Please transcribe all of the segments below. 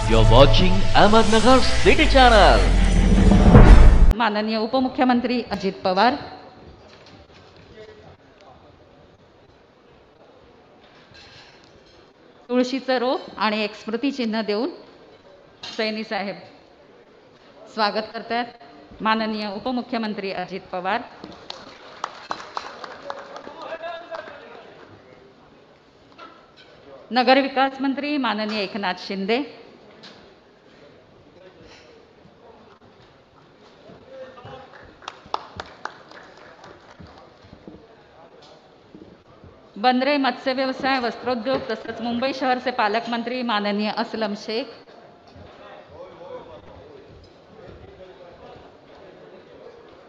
You're watching Ahmednagar City Channel. माननीय उपमुख्यमंत्री अजित पवार, तुळशीचं रोप आणि एक स्मृतिचिन्ह देऊन सैनी साहेब स्वागत करतात। माननीय उपमुख्यमंत्री अजित पवार, नगर विकास मंत्री माननीय एकनाथ शिंदे, बंदरे मत्स्य व्यवसाय वस्त्रोद्योग तसंच मुंबई शहर से पालक मंत्री माननीय असलम शेख,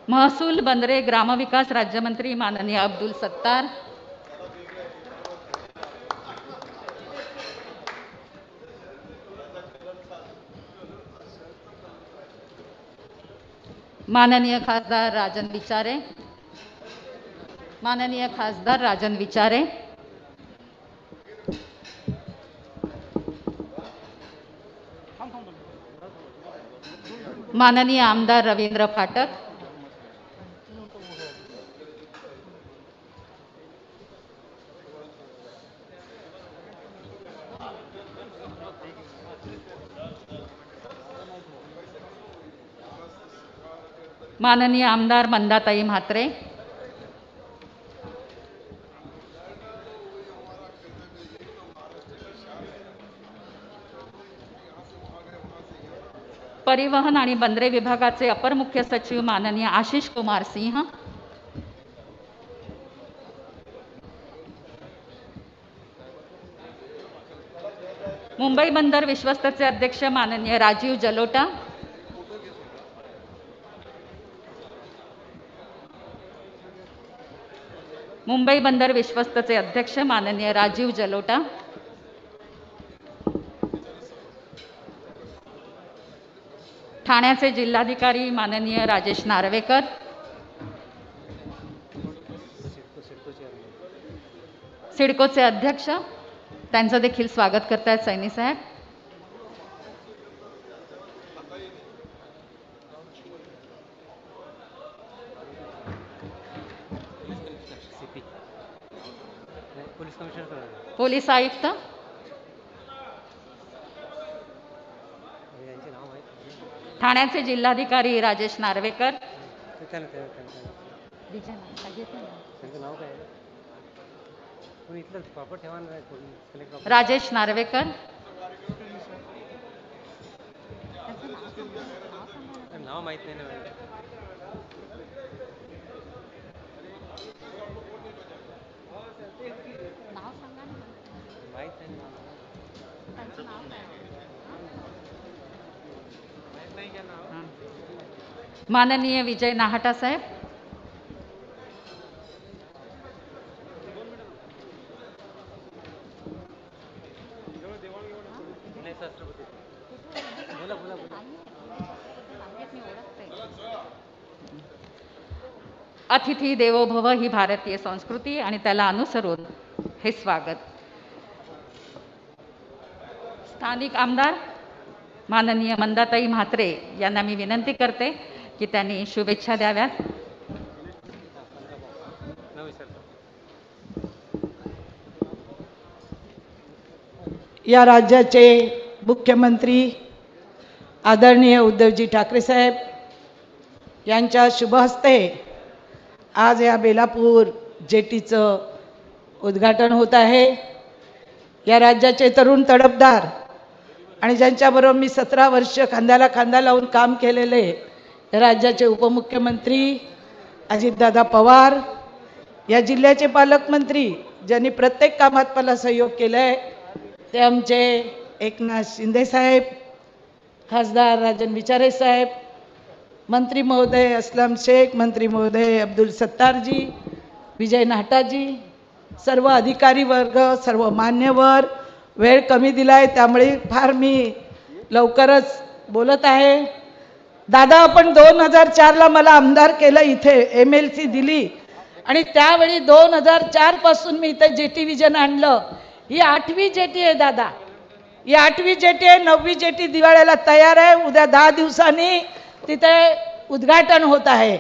महसूल बंदरे ग्रामविकास राज्यमंत्री माननीय अब्दुल सत्तार, माननीय खासदार राजन विचारे, माननीय खासदार राजन विचारे, माननीय आमदार रवींद्र फाटक, माननीय आमदार मंदाताई म्हात्रे, परिवहन आणि बंदरे विभागाचे अपर मुख्य सचिव माननीय आशीष कुमार सिंह, मुंबई बंदर विश्वस्तचे अध्यक्ष माननीय राजीव जलोटा, मुंबई बंदर विश्वस्तचे अध्यक्ष माननीय राजीव जलोटा, ठाण्याचे जिल्हाधिकारी माननीय राजेश नार्वेकर, सिडकोचे अध्यक्ष त्यांचं देखील स्वागत करतायत सैनी साहेब, पोलीस आयुक्त, ठाण्याचे जिल्हाधिकारी राजेश नार्वेकर, राजेश नार्वेकर, नाव माहित नाही ना, माननीय विजय नाहटा साहेब, अतिथी देवो भव ही भारतीय संस्कृती आणि त्याला अनुसरून हे स्वागत। स्थानिक आमदार माननीय मंदाताई म्हात्रे यांना मी विनंती करते की त्यांनी शुभेच्छा द्याव्यात। या राज्याचे मुख्यमंत्री आदरणीय उद्धवजी ठाकरे साहेब यांच्या शुभ हस्ते आज या बेलापूर जेटीचं उद्घाटन होत आहे। या राज्याचे तरुण तडफदार आणि ज्यांच्याबरोबर मी 17 वर्ष खांद्याला खांदा लावून काम केलेले राज्याचे उपमुख्यमंत्री अजितदादा पवार, या जिल्ह्याचे पालकमंत्री ज्यांनी प्रत्येक कामात मला सहयोग केला आहे ते आमचे एकनाथ शिंदे साहेब, खासदार राजन विचारे साहेब, मंत्री महोदय असलम शेख, मंत्री महोदय अब्दुल सत्तारजी, विजय नाहटाजी, सर्व अधिकारी वर्ग, सर्व मान्यवर, वेळ कमी दिलाय त्यामुळे फार मी लवकरच बोलत आहे। दादा, आपण 2004ला मला आमदार केलं, इथे MLC दिली आणि त्यावेळी 2004 पासून मी इथे जेटी विजन आणलं। ही 8वी जेटी आहे दादा, ही 8वी जेटी आहे, 9वी जेटी दिवाळीला तयार आहे. उद्या 10 दिवसांनी तिथे उद्घाटन होत आहे.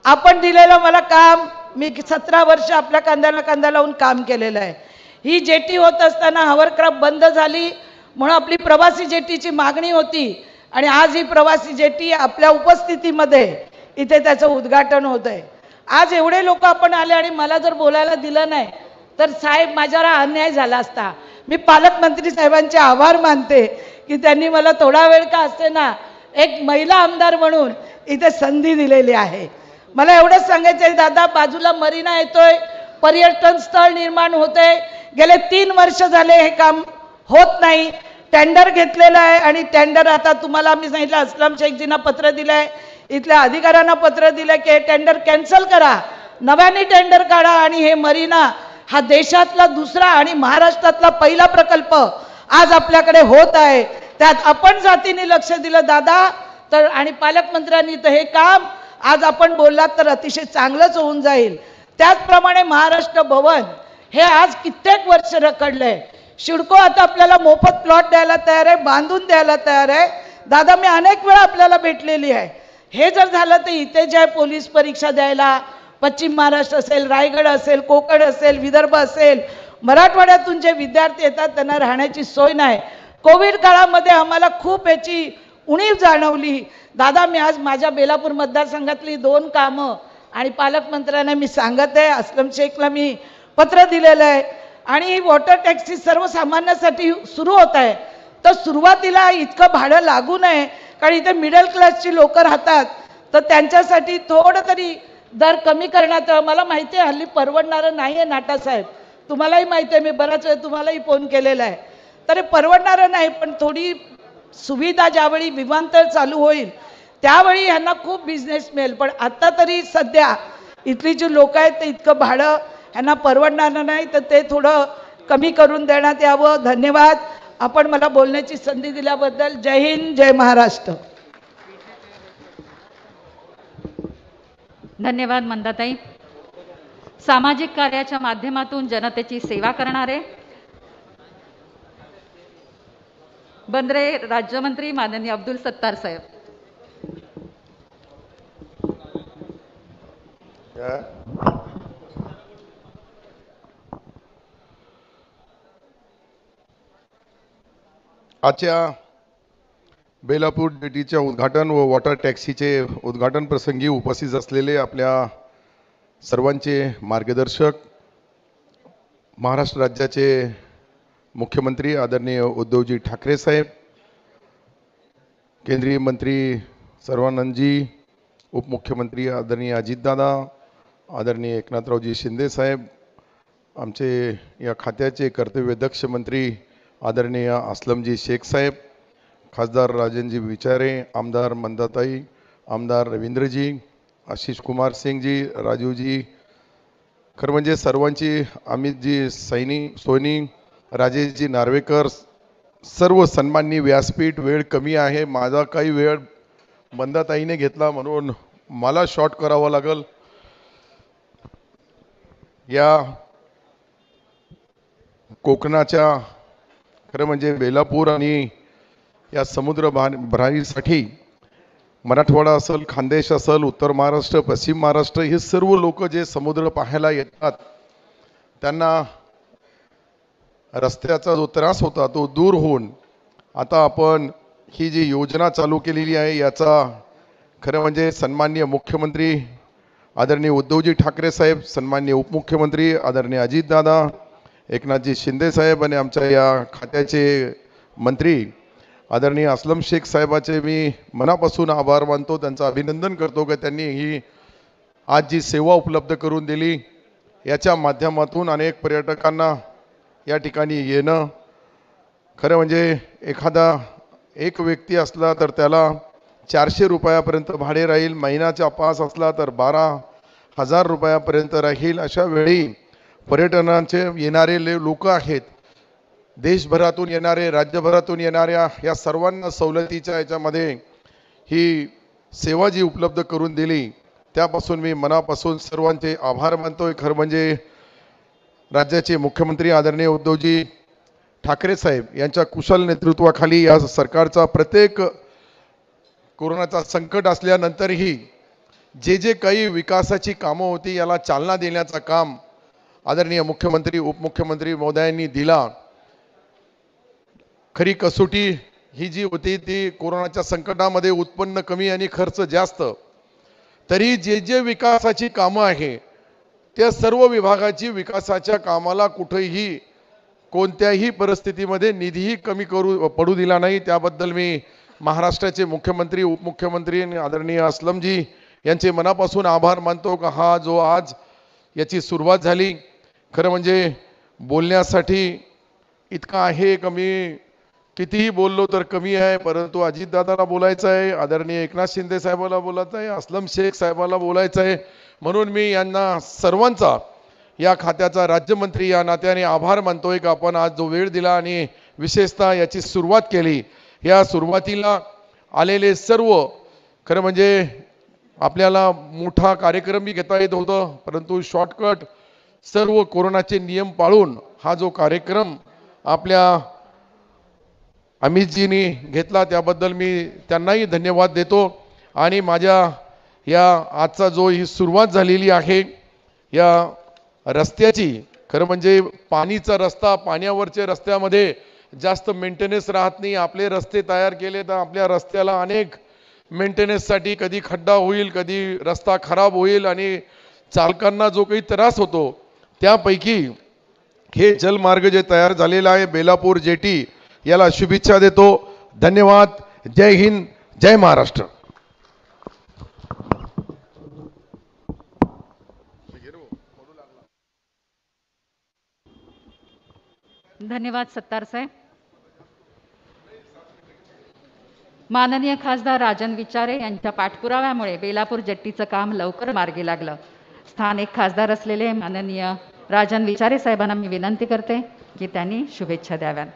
आपण दिलेलं मला काम, मी 17 वर्ष आपल्या कांद्याला कांदा लावून काम केलेलं आहे. ही जेटी होत असताना हॉवरक्राफ्ट बंद झाली म्हणून आपली प्रवासी जेटीची मागणी होती आणि आज ही प्रवासी जेटी आपल्या उपस्थितीमध्ये इथे त्याचं उद्घाटन होत आहे. आज एवढे लोक आपण आले आणि मला जर बोलायला दिलं नाही तर साहेब माझ्यावर अन्याय झाला असता. मी पालकमंत्री साहेबांचे आभार मानते की त्यांनी मला थोडा वेळ का असेना एक महिला आमदार म्हणून इथे संधी दिलेली आहे. मला एवढंच सांगायचं आहे दादा, बाजूला मरीना येतोय, पर्यटन स्थळ निर्माण होते. गेले 3 वर्ष झाले हे काम होत नाही. टेंडर घेतलेलं आहे आणि टेंडर आता तुम्हाला मी सांगितलं, अस्लम शेखजींना पत्र दिलंय, इथल्या अधिकाऱ्यांना पत्र दिलं की हे टेंडर कॅन्सल करा, नव्याने टेंडर काढा आणि हे मरीना हा देशातला दुसरा आणि महाराष्ट्रातला पहिला प्रकल्प आज आपल्याकडे होत आहे. त्यात आपण जातीने लक्ष दिलं दादा तर आणि पालकमंत्र्यांनी तर हे काम आज आपण बोललात तर अतिशय चांगलंच होऊन जाईल. त्याचप्रमाणे महाराष्ट्र भवन हे आज कित्येक वर्ष रखडलंय. शिडको आता आपल्याला मोफत प्लॉट द्यायला तयार आहे, बांधून द्यायला तयार आहे. दादा मी अनेक वेळा आपल्याला भेटलेली आहे. हे जर झालं तर इथे जे पोलीस परीक्षा द्यायला पश्चिम महाराष्ट्र असेल, रायगड असेल, कोकण असेल, विदर्भ असेल, मराठवाड्यातून जे विद्यार्थी येतात त्यांना राहण्याची सोय नाही. कोविड काळामध्ये आम्हाला खूप याची उणीव जाणवली. दादा मी आज माझ्या बेलापूर मतदारसंघातली 2 कामं आणि पालकमंत्र्यांना मी सांगत आहे, अस्लम शेखला मी पत्र दिलेलं आहे आणि ही वॉटर टॅक्सी सर्वसामान्यांसाठी सुरू होत आहे. तर सुरुवातीला इतकं भाडं लागू नये कारण इथे मिडल क्लासची लोक राहतात, तर त्यांच्यासाठी थोडं तरी दर कमी करण्यात. मला माहिती आहे हल्ली परवडणारं नाही आहे नाटासाहेब, तुम्हालाही माहिती आहे, मी बराच वेळ तुम्हालाही फोन केलेला आहे. तर हे परवडणारं नाही, पण थोडी सुविधा ज्यावेळी विमानतळ चालू होईल त्यावेळी ह्यांना खूप बिझनेस मिळेल. पण आता तरी सध्या इथली जी लोक आहेत ते इतकं भाडं ह्यांना परवडणार नाही, तर ते थोडं कमी करून देण्यात यावं. धन्यवाद आपण मला बोलण्याची संधी दिल्याबद्दल. जय हिंद, जय महाराष्ट्र. धन्यवाद मंदाताई. सामाजिक कार्याच्या माध्यमातून जनतेची सेवा करणारे बंदरे राज्यमंत्री माननीय अब्दुल सत्तार साहेब. आजच्या बेलापूर जेटीच्या उद्घाटन व वॉटर टॅक्सीचे उद्घाटन प्रसंगी उपस्थित असलेले आपल्या सर्वांचे मार्गदर्शक, महाराष्ट्र राज्याचे मुख्यमंत्री आदरणीय उद्धवजी ठाकरे साहेब, केंद्रीय मंत्री सर्वानंदजी, उपमुख्यमंत्री आदरणीय अजितदादा, आदरणीय एकनाथरावजी शिंदे साहेब, आमचे या खात्याचे कर्तव्यदक्ष मंत्री आदरणीय अस्लमजी शेख साहेब, खासदार राजनजी विचारे, आमदार मंदाताई, आमदार रवींद्रजी, आशिष कुमार सिंगजी, राजूजी, खरं म्हणजे सर्वांची, अमितजी सोनी, राजेशजी नार्वेकर, सर्व सन्माननीय व्यासपीठ. वेळ कमी आहे, माझा काही वेळ मंदाताईने घेतला म्हणून मला शॉर्ट करावं लागल. या कोकणाच्या खरं म्हणजे बेलापूर आणि या समुद्र भरारीसाठी मराठवाडा असेल, खानदेश असेल, उत्तर महाराष्ट्र, पश्चिम महाराष्ट्र, हे सर्व लोक जे समुद्र पाहायला येतात त्यांना रस्त्याचा जो त्रास होता तो दूर होऊन आता आपण ही जी योजना चालू केलेली आहे याचा खरं म्हणजे सन्माननीय मुख्यमंत्री आदरणीय उद्धवजी ठाकरे साहेब, सन्माननीय उपमुख्यमंत्री आदरणीय अजितदादा, एकनाथजी शिंदे साहेब आणि आमच्या या खात्याचे मंत्री आदरणीय अस्लम शेख साहेबाचे मी मनापासून आभार मानतो. त्यांचं अभिनंदन करतो की त्यांनी ही आज जी सेवा उपलब्ध करून दिली. याच्या माध्यमातून अनेक पर्यटकांना या ठिकाणी येणं, खरं म्हणजे एखादा एक व्यक्ती असला तर त्याला 400 रुपयापर्यंत भाडे राहील, महिन्याचा पास असला तर 12,000 रुपयापर्यंत राहील. अशा वेळी पर्यटनाचे येणारे लोक आहेत, देशभरातून येणारे, राज्यभरातून येणाऱ्या, या सर्वांना सवलतीच्या याच्यामध्ये ही सेवा जी उपलब्ध करून दिली त्यापासून मी मनापासून सर्वांचे आभार मानतोय. खरं म्हणजे राज्याचे मुख्यमंत्री आदरणीय उद्धवजी ठाकरे साहेब यांच्या कुशल नेतृत्वाखाली या सरकारचा प्रत्येक कोरोनाचा संकट असल्यानंतरही जे जे काही विकासाची कामं होती याला चालना देण्याचं काम आदरणीय मुख्यमंत्री उपमुख्यमंत्री महोदयांनी दिला. खरी कसोटी ही जी होती ती कोरोनाच्या संकटामध्ये उत्पन्न कमी आणि खर्च जास्त, तरी जे जे विकासाची कामं आहे त्या सर्व विभागाची विकासाच्या कामाला कुठेही कोणत्याही परिस्थितीमध्ये निधीही कमी पडू दिला नाही. त्याबद्दल मी महाराष्ट्राचे मुख्यमंत्री उपमुख्यमंत्री आणि आदरणीय अस्लमजी यांचे मनापासून आभार मानतो का हा जो आज याची सुरुवात झाली. खरं म्हणजे बोलण्यासाठी इतका आहे कमी, कितीही बोललो तर कमी आहे, परंतु अजितदादाला बोलायचं आहे, आदरणीय एकनाथ शिंदे साहेबाला बोलायचं आहे, अस्लम शेख साहेबाला बोलायचं आहे. म्हणून मी यांना सर्वांचा या खात्याचा राज्यमंत्री या नात्याने आभार मानतोय की आपण आज जो वेळ दिला आणि विशेषतः याची सुरुवात केली. या सुरुवातीला आलेले सर्व खरं म्हणजे आपल्याला मोठा कार्यक्रमही घेता येत होतं, परंतु शॉर्टकट सर्व कोरोनाचे नियम पाळून हा जो कार्यक्रम आपल्या अमितजींनी घेतला त्याबद्दल मी त्यांनाही धन्यवाद देतो. आणि माझ्या या आजचा जो ही सुरुवात झालेली आहे या रस्त्याची, खरं म्हणजे पाणीचा रस्ता, पाण्यावरच्या रस्त्यामध्ये जास्त मेंटेनन्स राहत नाही. आपले रस्ते तयार केले तर आपल्या रस्त्याला अनेक मेंटेनन्ससाठी कधी खड्डा होईल, कधी रस्ता खराब होईल आणि चालकांना जो काही त्रास होतो, त्यापैकी हे जलमार्ग जे तयार झालेला आहे बेलापूर जेटी, याला शुभेच्छा देतो. धन्यवाद. जय हिंद, जय महाराष्ट्र. धन्यवाद सत्तार साहेब. माननीय खासदार राजन विचारे यांच्या पाठपुराव्यामुळे बेलापूर जेट्टीचं काम लवकर मार्गी लागलं. स्थानिक खासदार असलेले माननीय राजन विचारे साहेबांना मी विनंती करते की त्यांनी शुभेच्छा द्याव्यात.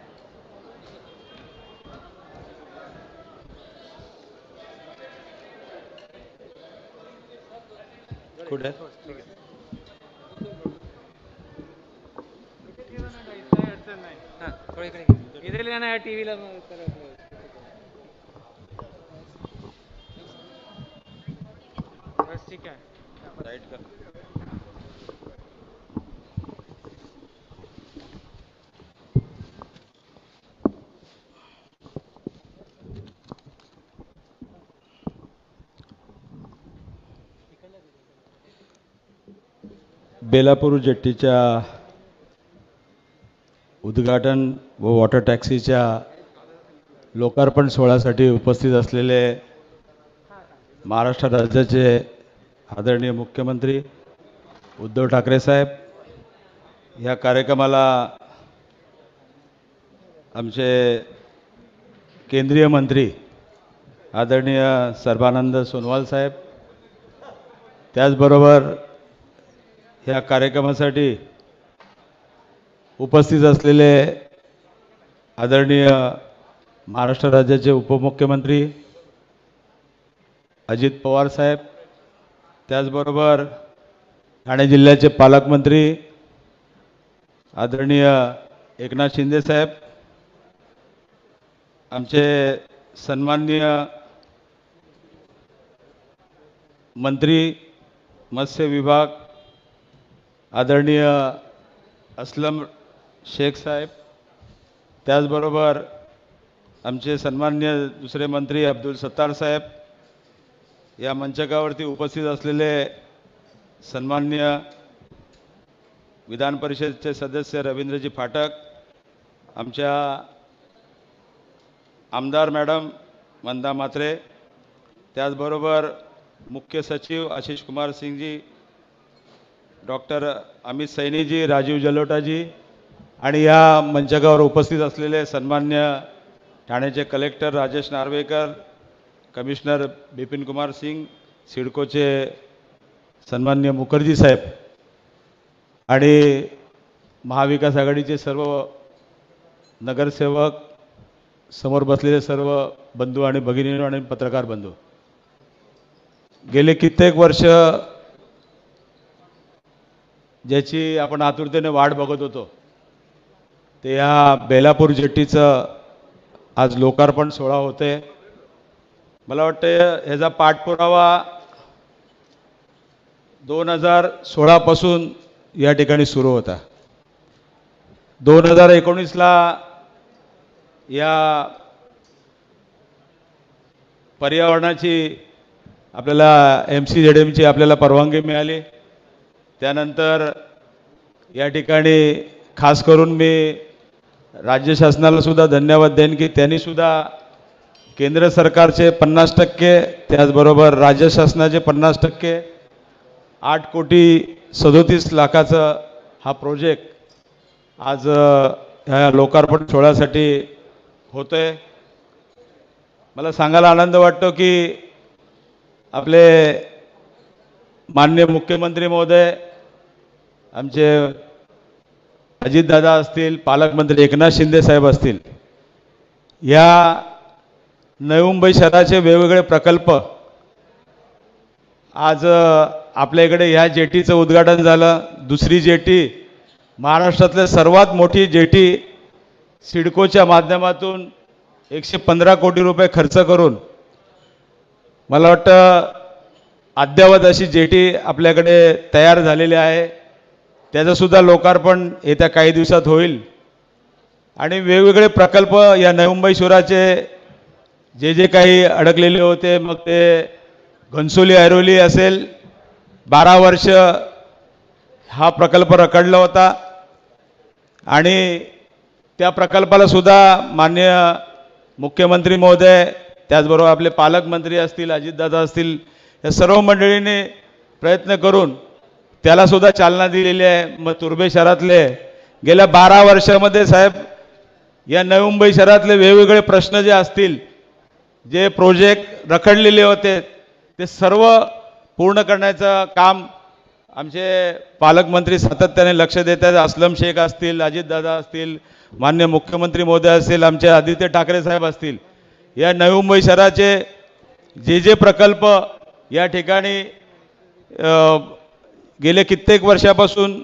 इधर लेना है टीवीला. बस ठीक आहे. राईट कर. बेलापूर जेट्टीच्या उद्घाटन व वॉटर टॅक्सीच्या लोकार्पण सोहळ्यासाठी उपस्थित असलेले महाराष्ट्र राज्याचे आदरणीय मुख्यमंत्री उद्धव ठाकरे साहेब, या कार्यक्रमाला आमचे केंद्रीय मंत्री आदरणीय सर्बानंद सोनोवाल साहेब, त्याचबरोबर ह्या कार्यक्रमासाठी उपस्थित असलेले आदरणीय महाराष्ट्र राज्याचे उपमुख्यमंत्री अजित पवार साहेब, त्याचबरोबर ठाणे जिल्ह्याचे पालकमंत्री आदरणीय एकनाथ शिंदे साहेब, आमचे सन्माननीय मंत्री मत्स्य विभाग आदरणीय अस्लम शेख साहेब, त्याचबरोबर आमचे सन्माननीय दुसरे मंत्री अब्दुल सत्तार साहेब, या मंचकावरती उपस्थित असलेले सन्माननीय विधान परिषदेचे सदस्य रवींद्रजी फाटक, आमच्या आमदार मॅडम मंदा म्हात्रे, त्याचबरोबर मुख्य सचिव आशीष कुमार सिंगजी, डॉक्टर अमित सैनीजी, राजीव जलोटाजी आणि या मंचकावर उपस्थित असलेले सन्मान्य ठाण्याचे कलेक्टर राजेश नार्वेकर, कमिशनर बिपिन कुमार सिंग, सिडकोचे सन्मान्य मुखर्जी साहेब आणि महाविकास आघाडीचे सर्व नगरसेवक, समोर बसलेले सर्व बंधू आणि भगिनी आणि पत्रकार बंधू, गेले कित्येक वर्ष ज्याची आपण आतुरतेने वाट बघत होतो ते या बेलापूर जेट्टीचं आज लोकार्पण सोहळा होते. मला वाटतं ह्याचा पाठपुरावा 2016 पासून या ठिकाणी सुरू होता. 2019ला या पर्यावरणाची आपल्याला MCZMची आपल्याला परवानगी मिळाली. त्यानंतर या ठिकाणी खास करून मी राज्य शासनाला सुद्धा धन्यवाद देईन की त्यांनी सुद्धा केंद्र सरकारचे 50%, त्याचबरोबर राज्य शासनाचे 50%, 8,37,00,000चा हा प्रोजेक्ट आज ह्या लोकार्पण सोहळ्यासाठी होतोय. मला सांगायला आनंद वाटतो की आपले माननीय मुख्यमंत्री महोदय, आमचे अजितदादा असतील, पालकमंत्री एकनाथ शिंदे साहेब असतील, या नवी मुंबई शहराचे वेगवेगळे प्रकल्प आज आपल्या इकडे ह्या जेटीचं उद्घाटन झालं. दुसरी जेटी, महाराष्ट्रातल्या सर्वात मोठी जेटी सिडकोच्या माध्यमातून 115 कोटी रुपये खर्च करून मला वाटतं अद्ययावत अशी जेटी आपल्याकडे तयार झालेली आहे. त्याचंसुद्धा लोकार्पण येत्या काही दिवसात होईल. आणि वेगवेगळे प्रकल्प या नवी मुंबई शहराचे जे काही अडकलेले होते, मग ते घनसोली ऐरोली असेल, 12 वर्ष हा प्रकल्प रखडला होता. आणि त्या प्रकल्पाला सुद्धा माननीय मुख्यमंत्री महोदय, त्याचबरोबर आपले पालकमंत्री असतील, अजितदादा असतील, या सर्व मंडळींनी प्रयत्न करून त्याला सुद्धा चालना दिलेली आहे. मग तुर्भे शहरातले गेल्या 12 वर्षामध्ये साहेब, या नवी मुंबई शहरातले वेगवेगळे प्रश्न जे असतील, जे प्रोजेक्ट रखडलेले होते, ते सर्व पूर्ण करण्याचं काम आमचे पालकमंत्री सातत्याने लक्ष देत आहेत. अस्लम शेख असतील, अजितदादा असतील, माननीय मुख्यमंत्री महोदय असतील, आमचे आदित्य ठाकरे साहेब असतील, या नवी मुंबई शहराचे जे प्रकल्प या ठिकाणी गेले कित्येक वर्षापासून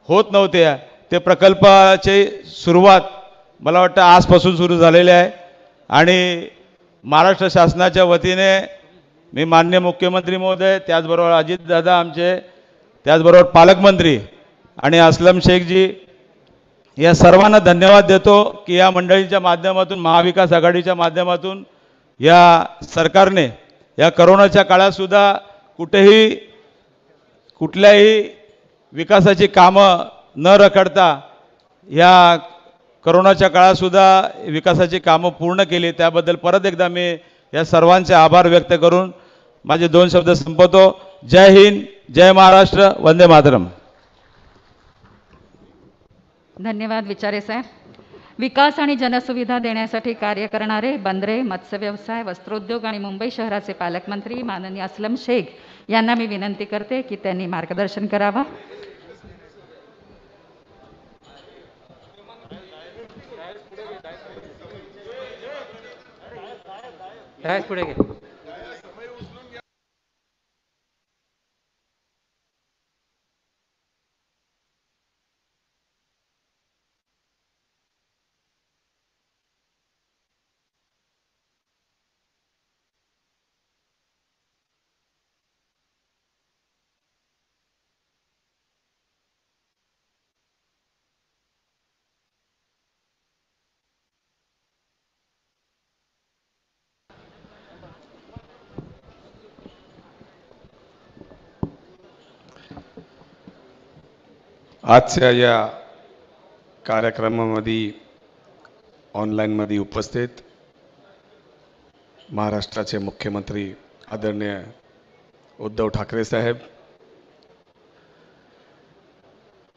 होत नव्हते, ते प्रकल्पाची सुरुवात मला वाटतं आजपासून सुरू झालेली आहे. आणि महाराष्ट्र शासनाच्या वतीने मी माननीय मुख्यमंत्री महोदय, त्याचबरोबर अजितदादा आमचे, त्याचबरोबर पालकमंत्री आणि अस्लम शेखजी, या सर्वांना धन्यवाद देतो की या मंडळींच्या माध्यमातून, महाविकास आघाडीच्या माध्यमातून या सरकारने या करोनाच्या काळातसुद्धा कुठल्याही विकासाची कामं न रखडता या करोनाच्या काळातसुद्धा विकासाची कामं पूर्ण केली. त्याबद्दल परत एकदा मी या सर्वांचे आभार व्यक्त करून माझे 2 शब्द संपवतो. जय हिंद, जय महाराष्ट्र, वंदे मातरम. धन्यवाद विचारे साहेब. विकास आणि जनसुविधा देण्यासाठी कार्य करणारे बंदरे, मत्स्य व्यवसाय, वस्त्रोद्योग आणि मुंबई शहराचे पालकमंत्री माननीय अस्लम शेख यांना मी विनंती करते की त्यांनी मार्गदर्शन करावं. पुढे घे. आजच्या या कार्यक्रमामध्ये ऑनलाईनमध्ये उपस्थित महाराष्ट्राचे मुख्यमंत्री आदरणीय उद्धव ठाकरे साहेब,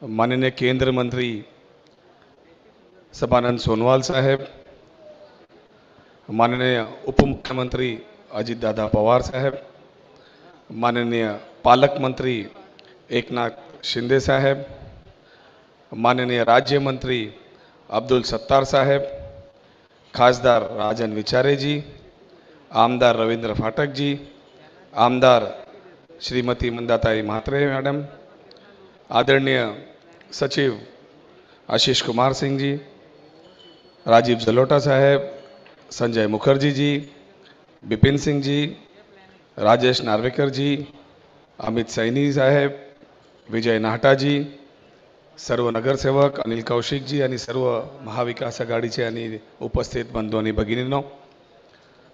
माननीय केंद्र मंत्री सभानंद सोनवाल साहेब, माननीय उपमुख्यमंत्री अजितदादा पवार साहेब, माननीय पालकमंत्री एकनाथ शिंदे साहेब, माननीय राज्यमंत्री अब्दुल सत्तार साहेब, खासदार राजन विचारे जी, आमदार रवींद्र फाटक जी, आमदार श्रीमती मंदाताई म्हात्रे मॅडम, आदरणीय सचिव आशीष कुमार सिंह जी, राजीव जलोटा साहब, संजय मुखर्जी जी, बिपिन सिंह जी, राजेश नार्वेकर जी, अमित सैनी साहेब, विजय नाहटा जी, सर्व नगरसेवक अनिल कौशिक जी आणि सर्व महाविकास आघाडीचे आणि उपस्थित बंधू आणि भगिनींनो,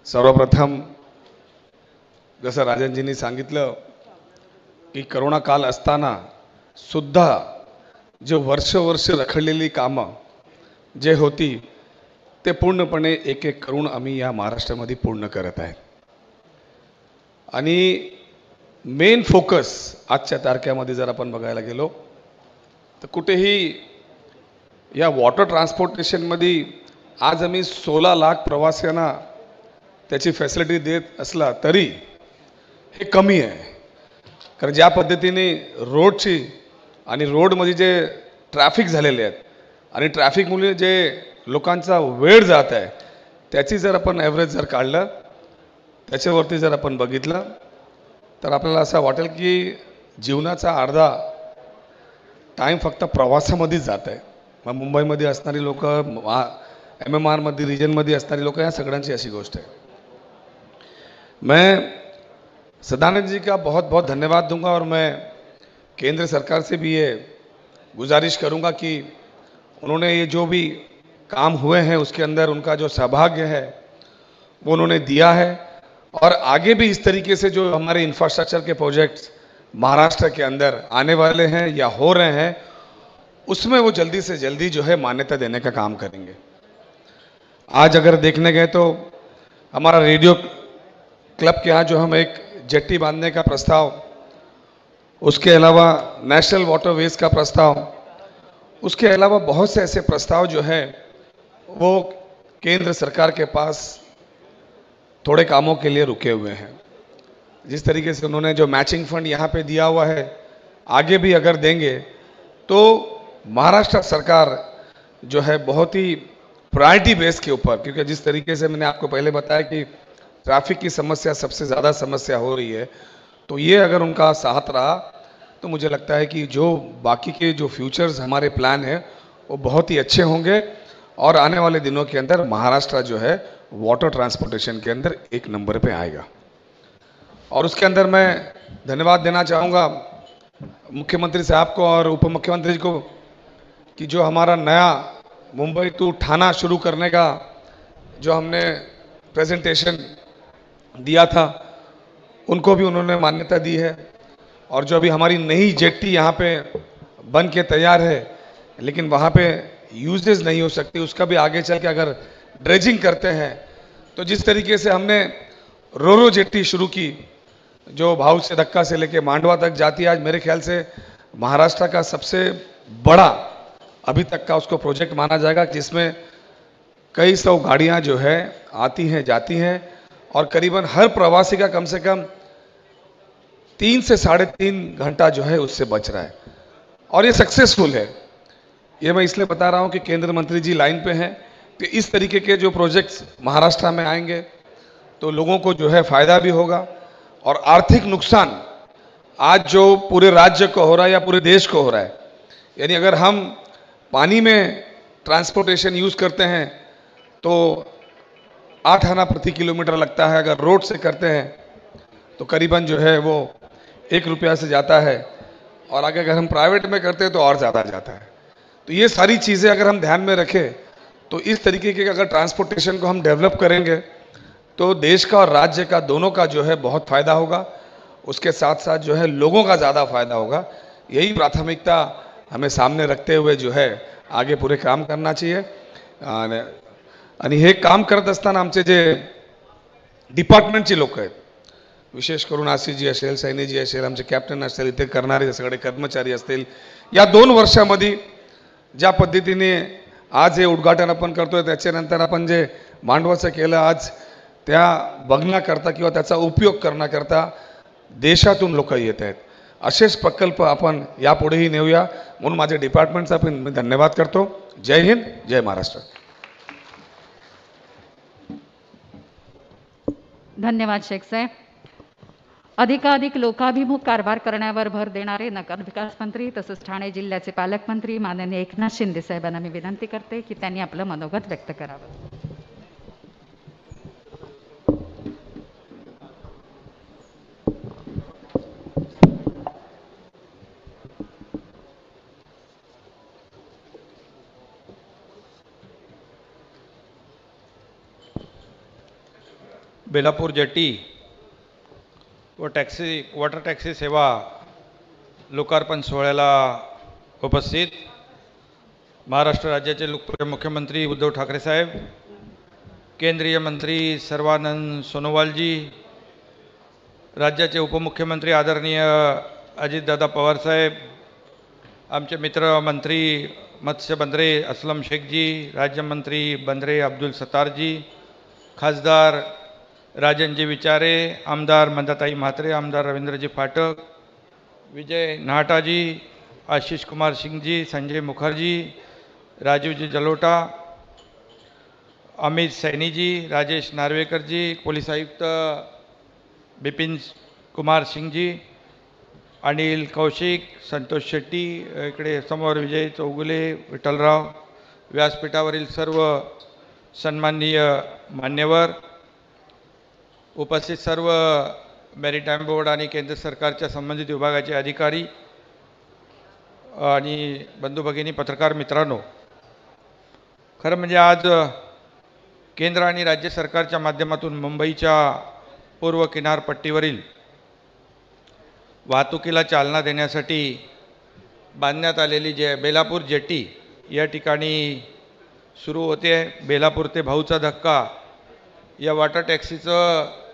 सर्वप्रथम जसं राजनजींनी सांगितलं की करोना काल असताना सुद्धा जे वर्ष रखडलेली कामं जे होती ते पूर्णपणे एक एक करून आम्ही या महाराष्ट्रामध्ये पूर्ण करत आहे. आणि मेन फोकस आजच्या तारखेमध्ये जर आपण बघायला गेलो तर कुठेही या वॉटर ट्रान्सपोर्टेशनमध्ये आज आम्ही 16 लाख प्रवाशांना त्याची फॅसिलिटी देत असला तरी हे कमी आहे. कारण ज्या पद्धतीने रोडची आणि रोडमध्ये जे ट्रॅफिक झालेले आहेत आणि ट्रॅफिकमुळे जे लोकांचा वेळ जात आहे त्याची जर आपण ॲव्हरेज जर काढलं त्याच्यावरती जर आपण बघितलं तर आपल्याला असं वाटेल की जीवनाचा अर्धा टाईम फक्त प्रवासामध्येच जात आहे. मग मुंबईमध्ये असणारी लोक, MMR मध्ये रिजनमध्ये असणारी लोक, या सगळ्यांची अशी गोष्ट आहे. मैं सदानंद जी का बहुत बहुत धन्यवाद दूंगा और मैं केंद्र सरकार से भी ये गुजारिश करूंगा कि उन्होंने ये जो भी काम हुए हैं उसके अंदर उनका जो सौभाग्य है वो उन्होंने दिया है और आगे भी इस तरीके से जो हमारे इंफ्रास्ट्रक्चर के प्रोजेक्ट्स महाराष्ट्र के अंदर आने वाले हैं या हो रहे हैं उसमें वो जल्दी से जल्दी जो है मान्यता देने का काम करेंगे. आज अगर देखने गए तो हमारा रेडियो क्लब के यहाँ जो हम एक जेट्टी बांधने का प्रस्ताव, उसके अलावा नेशनल वाटरवेज का प्रस्ताव, उसके अलावा बहुत से ऐसे प्रस्ताव जो है वो केंद्र सरकार के पास थोड़े कामों के लिए रुके हुए हैं. जिस तरीके से उन्होंने जो मैचिंग फंड यहाँ पे दिया हुआ है आगे भी अगर देंगे तो महाराष्ट्र सरकार जो है बहुत ही प्रायोरिटी बेस के ऊपर, क्योंकि जिस तरीके से मैंने आपको पहले बताया कि ट्रैफिक की समस्या सबसे ज़्यादा समस्या हो रही है, तो ये अगर उनका साथ रहा तो मुझे लगता है कि जो बाकी के जो फ्यूचर्स हमारे प्लान है वो बहुत ही अच्छे होंगे और आने वाले दिनों के अंदर महाराष्ट्र जो है वाटर ट्रांसपोर्टेशन के अंदर एक नंबर पे आएगा. और उसके अंदर मैं धन्यवाद देना चाहूँगा मुख्यमंत्री साहब को और उप मुख्यमंत्री जी को कि जो हमारा नया मुंबई टू ठाणा शुरू करने का जो हमने प्रेजेंटेशन दिया था उनको भी उन्होंने मान्यता दी है. और जो अभी हमारी नई जेट्टी यहाँ पे बन के तैयार है लेकिन वहाँ पे यूजेज नहीं हो सकती, उसका भी आगे चल के अगर ड्रेजिंग करते हैं तो जिस तरीके से हमने रोरो जेट्टी शुरू की जो भाऊ से धक्का से लेके मांडवा तक जाती है, आज मेरे ख्याल से महाराष्ट्र का सबसे बड़ा अभी तक का उसको प्रोजेक्ट माना जाएगा, जिसमें कई सौ गाड़ियाँ जो है आती हैं जाती हैं और करीबन हर प्रवासी का कम से कम 3 से 3.5 घंटा जो है उससे बच रहा है और ये सक्सेसफुल है. ये मैं इसलिए बता रहा हूँ कि केंद्र मंत्री जी लाइन पे हैं कि इस तरीके के जो प्रोजेक्ट्स महाराष्ट्र में आएंगे तो लोगों को जो है फायदा भी होगा और आर्थिक नुकसान आज जो पूरे राज्य को हो रहा है या पूरे देश को हो रहा है, यानी अगर हम पानी में ट्रांसपोर्टेशन यूज़ करते हैं तो 8 आना प्रति किलोमीटर लगता है, अगर रोड से करते हैं तो करीबन जो है वो 1 रुपया से जाता है और आगे अगर हम प्राइवेट में करते हैं तो और ज़्यादा जाता है. तो ये सारी चीज़ें अगर हम ध्यान में रखें तो इस तरीके के अगर ट्रांसपोर्टेशन को हम डेवलप करेंगे तो देश का और राज्य का दोनों का जो है बहुत फ़ायदा होगा. उसके साथ साथ जो है लोगों का ज़्यादा फायदा होगा. यही प्राथमिकता हमें सामने रखते हुए जो है आगे पूरे काम करना चाहिए. आणि हे काम करत असताना आमचे जे डिपार्टमेंटचे लोक आहेत, विशेष करून आशिषजी असेल, सैनीजी असेल, आमचे कॅप्टन असेल, इथे करणारे सगळे कर्मचारी असतील, या 2 वर्षामध्ये ज्या पद्धतीने आज हे उद्घाटन आपण करतोय त्याच्यानंतर आपण जे मांडवाचं केलं आज त्या बघण्याकरता किंवा त्याचा उपयोग करण्याकरता देशातून लोक येत आहेत. असेच प्रकल्प आपण यापुढेही नेऊया म्हणून माझ्या डिपार्टमेंटचा पण मी धन्यवाद करतो. जय हिंद, जय महाराष्ट्र. धन्यवाद शेख साहेब. अधिकाधिक लोकाभिमुख कारभार करण्यावर भर देणारे नगरविकास मंत्री तसंच ठाणे जिल्ह्याचे पालकमंत्री माननीय एकनाथ शिंदे साहेबांना मी विनंती करते की त्यांनी आपलं मनोगत व्यक्त करावं. बेलापूर जेटी व वॉटर टॅक्सी सेवा लोकार्पण सोहळ्याला उपस्थित महाराष्ट्र राज्याचे लोकप्रिय मुख्यमंत्री उद्धव ठाकरे साहेब, केंद्रीय मंत्री सर्वानंद सोनोवालजी, राज्याचे उपमुख्यमंत्री आदरणीय अजितदादा पवार साहेब, आमचे मित्र मंत्री मत्स्य बंदरे असलम शेखजी, राज्यमंत्री बंदरे अब्दुल सत्तारजी, खासदार राजनजी विचारे, आमदार मंदाताई म्हात्रे, आमदार रवींद्रजी फाटक, विजय नाहटाजी, आशीष कुमार सिंगजी, संजय मुखर्जी, राजीवजी जलोटा, अमित सैनीजी, राजेश नार्वेकरजी, पोलीस आयुक्त बिपिन कुमार सिंगजी, अनिल कौशिक, संतोष शेट्टी, इकडे समोर विजय चौगुले, विठ्ठलराव, व्यासपीठावरील सर्व सन्माननीय मान्यवर, उपस्थित सर्व मॅरिटाईम बोर्ड आणि केंद्र सरकारच्या संबंधित विभागाचे अधिकारी आणि बंधू भगिनी पत्रकार मित्रांनो, खरं म्हणजे आज केंद्र आणि राज्य सरकारच्या माध्यमातून मुंबईच्या पूर्व किनारपट्टीवरील वाहतुकीला चालना देण्यासाठी बांधण्यात आलेली बेलापूर जेटी या ठिकाणी सुरू होते. बेलापूर ते भाऊचा धक्का या वॉटर टॅक्सीचं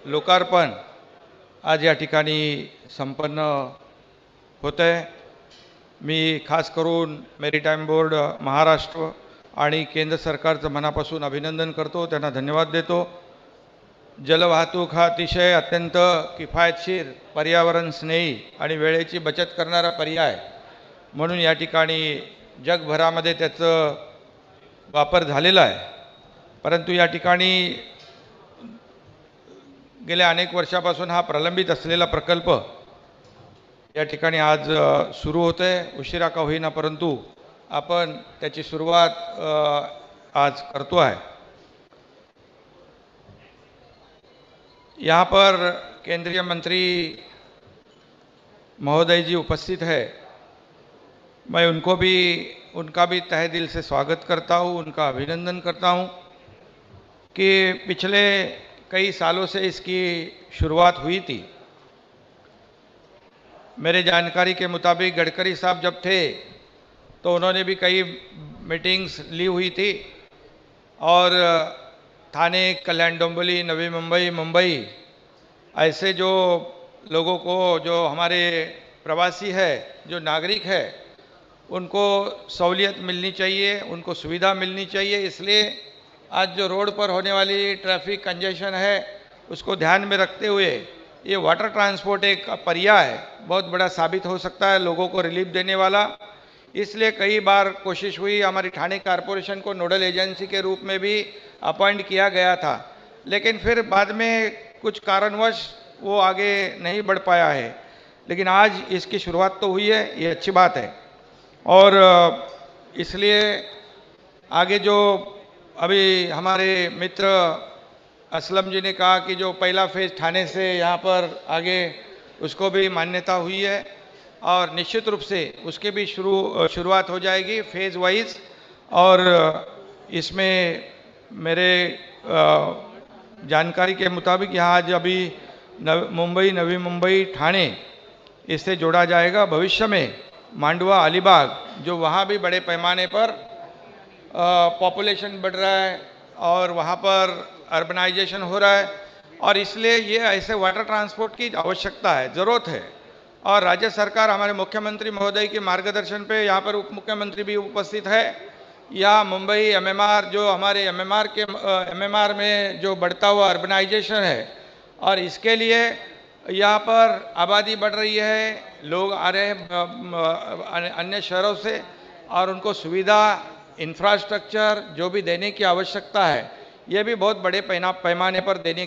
लोकार्पण आज या ठिकाणी संपन्न होतं आहे. मी खास करून मॅरिटाईम बोर्ड महाराष्ट्र आणि केंद्र सरकारचं मनापासून अभिनंदन करतो, त्यांना धन्यवाद देतो. जलवाहतूक हा अतिशय अत्यंत किफायतशीर, पर्यावरण स्नेही आणि वेळेची बचत करणारा पर्याय म्हणून या ठिकाणी जगभरामध्ये त्याचं वापर झालेला आहे. परंतु या ठिकाणी गेल्या अनेक वर्षापासून हा प्रलंबित असलेला प्रकल्प या ठिकाणी आज सुरू होतो आहे. उशिरा का होईना परंतु आपण त्याची सुरुवात आज करतो आहे. यहाँ पर केंद्रीय मंत्री महोदय जी उपस्थित है. मैं उनका भी तहे दिल से स्वागत करता हूँ, उनका अभिनंदन करता हूँ कि पिछले कई सालों से इसकी शुरुआत हुई थी. मेरे जानकारी के मुताबिक गडकरी साहब जब थे तो उन्होंने भी कई मीटिंग्स ली हुई थी और थाने, कल्याण डोंबिवली, नवी मुंबई, मुंबई ऐसे जो लोगों को, जो हमारे प्रवासी है, जो नागरिक है, उनको सहूलियत मिलनी चाहिए, उनको सुविधा मिलनी चाहिए. इसलिए आज जो रोड पर होने वाली ट्रैफिक कंजेशन है उसको ध्यान में रखते हुए ये वाटर ट्रांसपोर्ट एक पर्याय बहुत बड़ा साबित हो सकता है, लोगों को रिलीफ देने वाला. इसलिए कई बार कोशिश हुई, हमारी ठाणे कॉरपोरेशन को नोडल एजेंसी के रूप में भी अपॉइंट किया गया था, लेकिन फिर बाद में कुछ कारणवश वो आगे नहीं बढ़ पाया है. लेकिन आज इसकी शुरुआत तो हुई है, ये अच्छी बात है. और इसलिए आगे जो अभी हमारे मित्र असलम जी ने कहा कि जो पहला फेज ठाणे से यहाँ पर आगे उसको भी मान्यता हुई है और निश्चित रूप से उसके भी शुरुआत हो जाएगी फेज़ वाइज. और इसमें मेरे जानकारी के मुताबिक यहाँ आज अभी मुंबई, नवी मुंबई, ठाणे इससे जोड़ा जाएगा. भविष्य में मांडवा, अलीबाग, जो वहाँ भी बड़े पैमाने पर पॉपुलेशन बढ़ रहा है और वहाँ पर अर्बनाइजेशन हो रहा है और इसलिए ये ऐसे वाटर ट्रांसपोर्ट की आवश्यकता है, ज़रूरत है. और राज्य सरकार हमारे मुख्यमंत्री महोदय के मार्गदर्शन पे यहाँ पर उप मुख्यमंत्री भी उपस्थित है. यहाँ मुंबई एमएमआर, जो हमारे एमएमआर में जो बढ़ता हुआ अर्बनाइजेशन है और इसके लिए यहाँ पर आबादी बढ़ रही है, लोग आ रहे हैं अन्य शहरों से और उनको सुविधा, इंफ्रास्ट्रक्चर जो भी देने की आवश्यकता है, ये भी बहुत बड़े पैमाने पर देने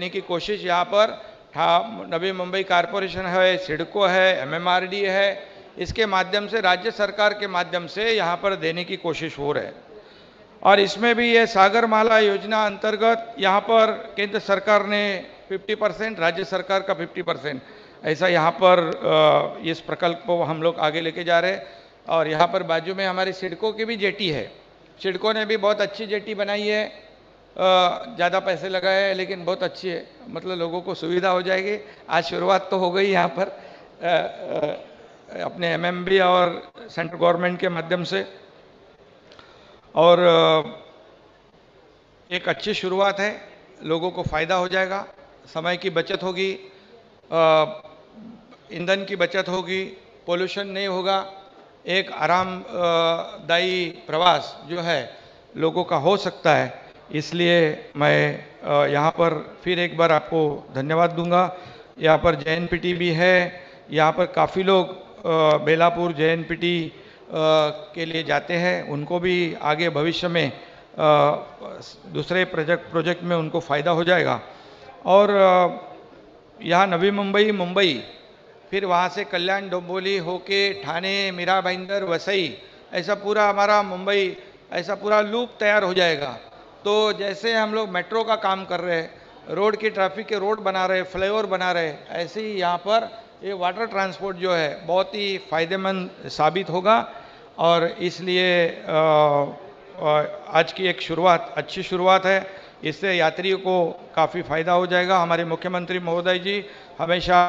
की कोशिश यहाँ पर नवी मुंबई कॉरपोरेशन है, सिडको है, MMRD है, इसके माध्यम से राज्य सरकार के माध्यम से यहाँ पर देने की कोशिश हो रही है। और इसमें भी ये सागरमाला योजना अंतर्गत यहाँ पर केंद्र सरकार ने 50%, राज्य सरकार का 50%, ऐसा यहाँ पर इस प्रकल्प को हम लोग आगे लेके जा रहे हैं। और यहाँ पर बाजू में हमारी सिडको की भी जेटी है, सिडको ने भी बहुत अच्छी जेटी बनाई है, ज़्यादा पैसे लगाए हैं लेकिन बहुत अच्छी है, मतलब लोगों को सुविधा हो जाएगी। आज शुरुआत तो हो गई यहाँ पर अपने MMB और सेंट्रल गवर्नमेंट के माध्यम से, और एक अच्छी शुरुआत है, लोगों को फ़ायदा हो जाएगा, समय की बचत होगी, ईंधन की बचत होगी, पोल्यूशन नहीं होगा, एक आरामदायी प्रवास जो है लोगों का हो सकता है। इसलिए मैं यहाँ पर फिर एक बार आपको धन्यवाद दूंगा। यहाँ पर JNPT भी है, यहाँ पर काफ़ी लोग बेलापुर JNPT के लिए जाते हैं, उनको भी आगे भविष्य में दूसरे प्रोजेक्ट में उनको फ़ायदा हो जाएगा। और यहाँ नवी मुंबई फिर वहाँ से कल्याण डोंबिवली होके ठाणे, मीरा भाईंदर, वसई, ऐसा पूरा हमारा मुंबई ऐसा पूरा लूप तैयार हो जाएगा। तो जैसे हम लोग मेट्रो का काम कर रहे हैं, रोड की ट्रैफिक के रोड बना रहे, फ्लाईओवर बना रहे, ऐसे ही यहाँ पर ये वाटर ट्रांसपोर्ट जो है बहुत ही फायदेमंद साबित होगा। और इसलिए आज की एक शुरुआत अच्छी शुरुआत है, इससे यात्रियों को काफ़ी फायदा हो जाएगा। हमारे मुख्यमंत्री महोदय जी हमेशा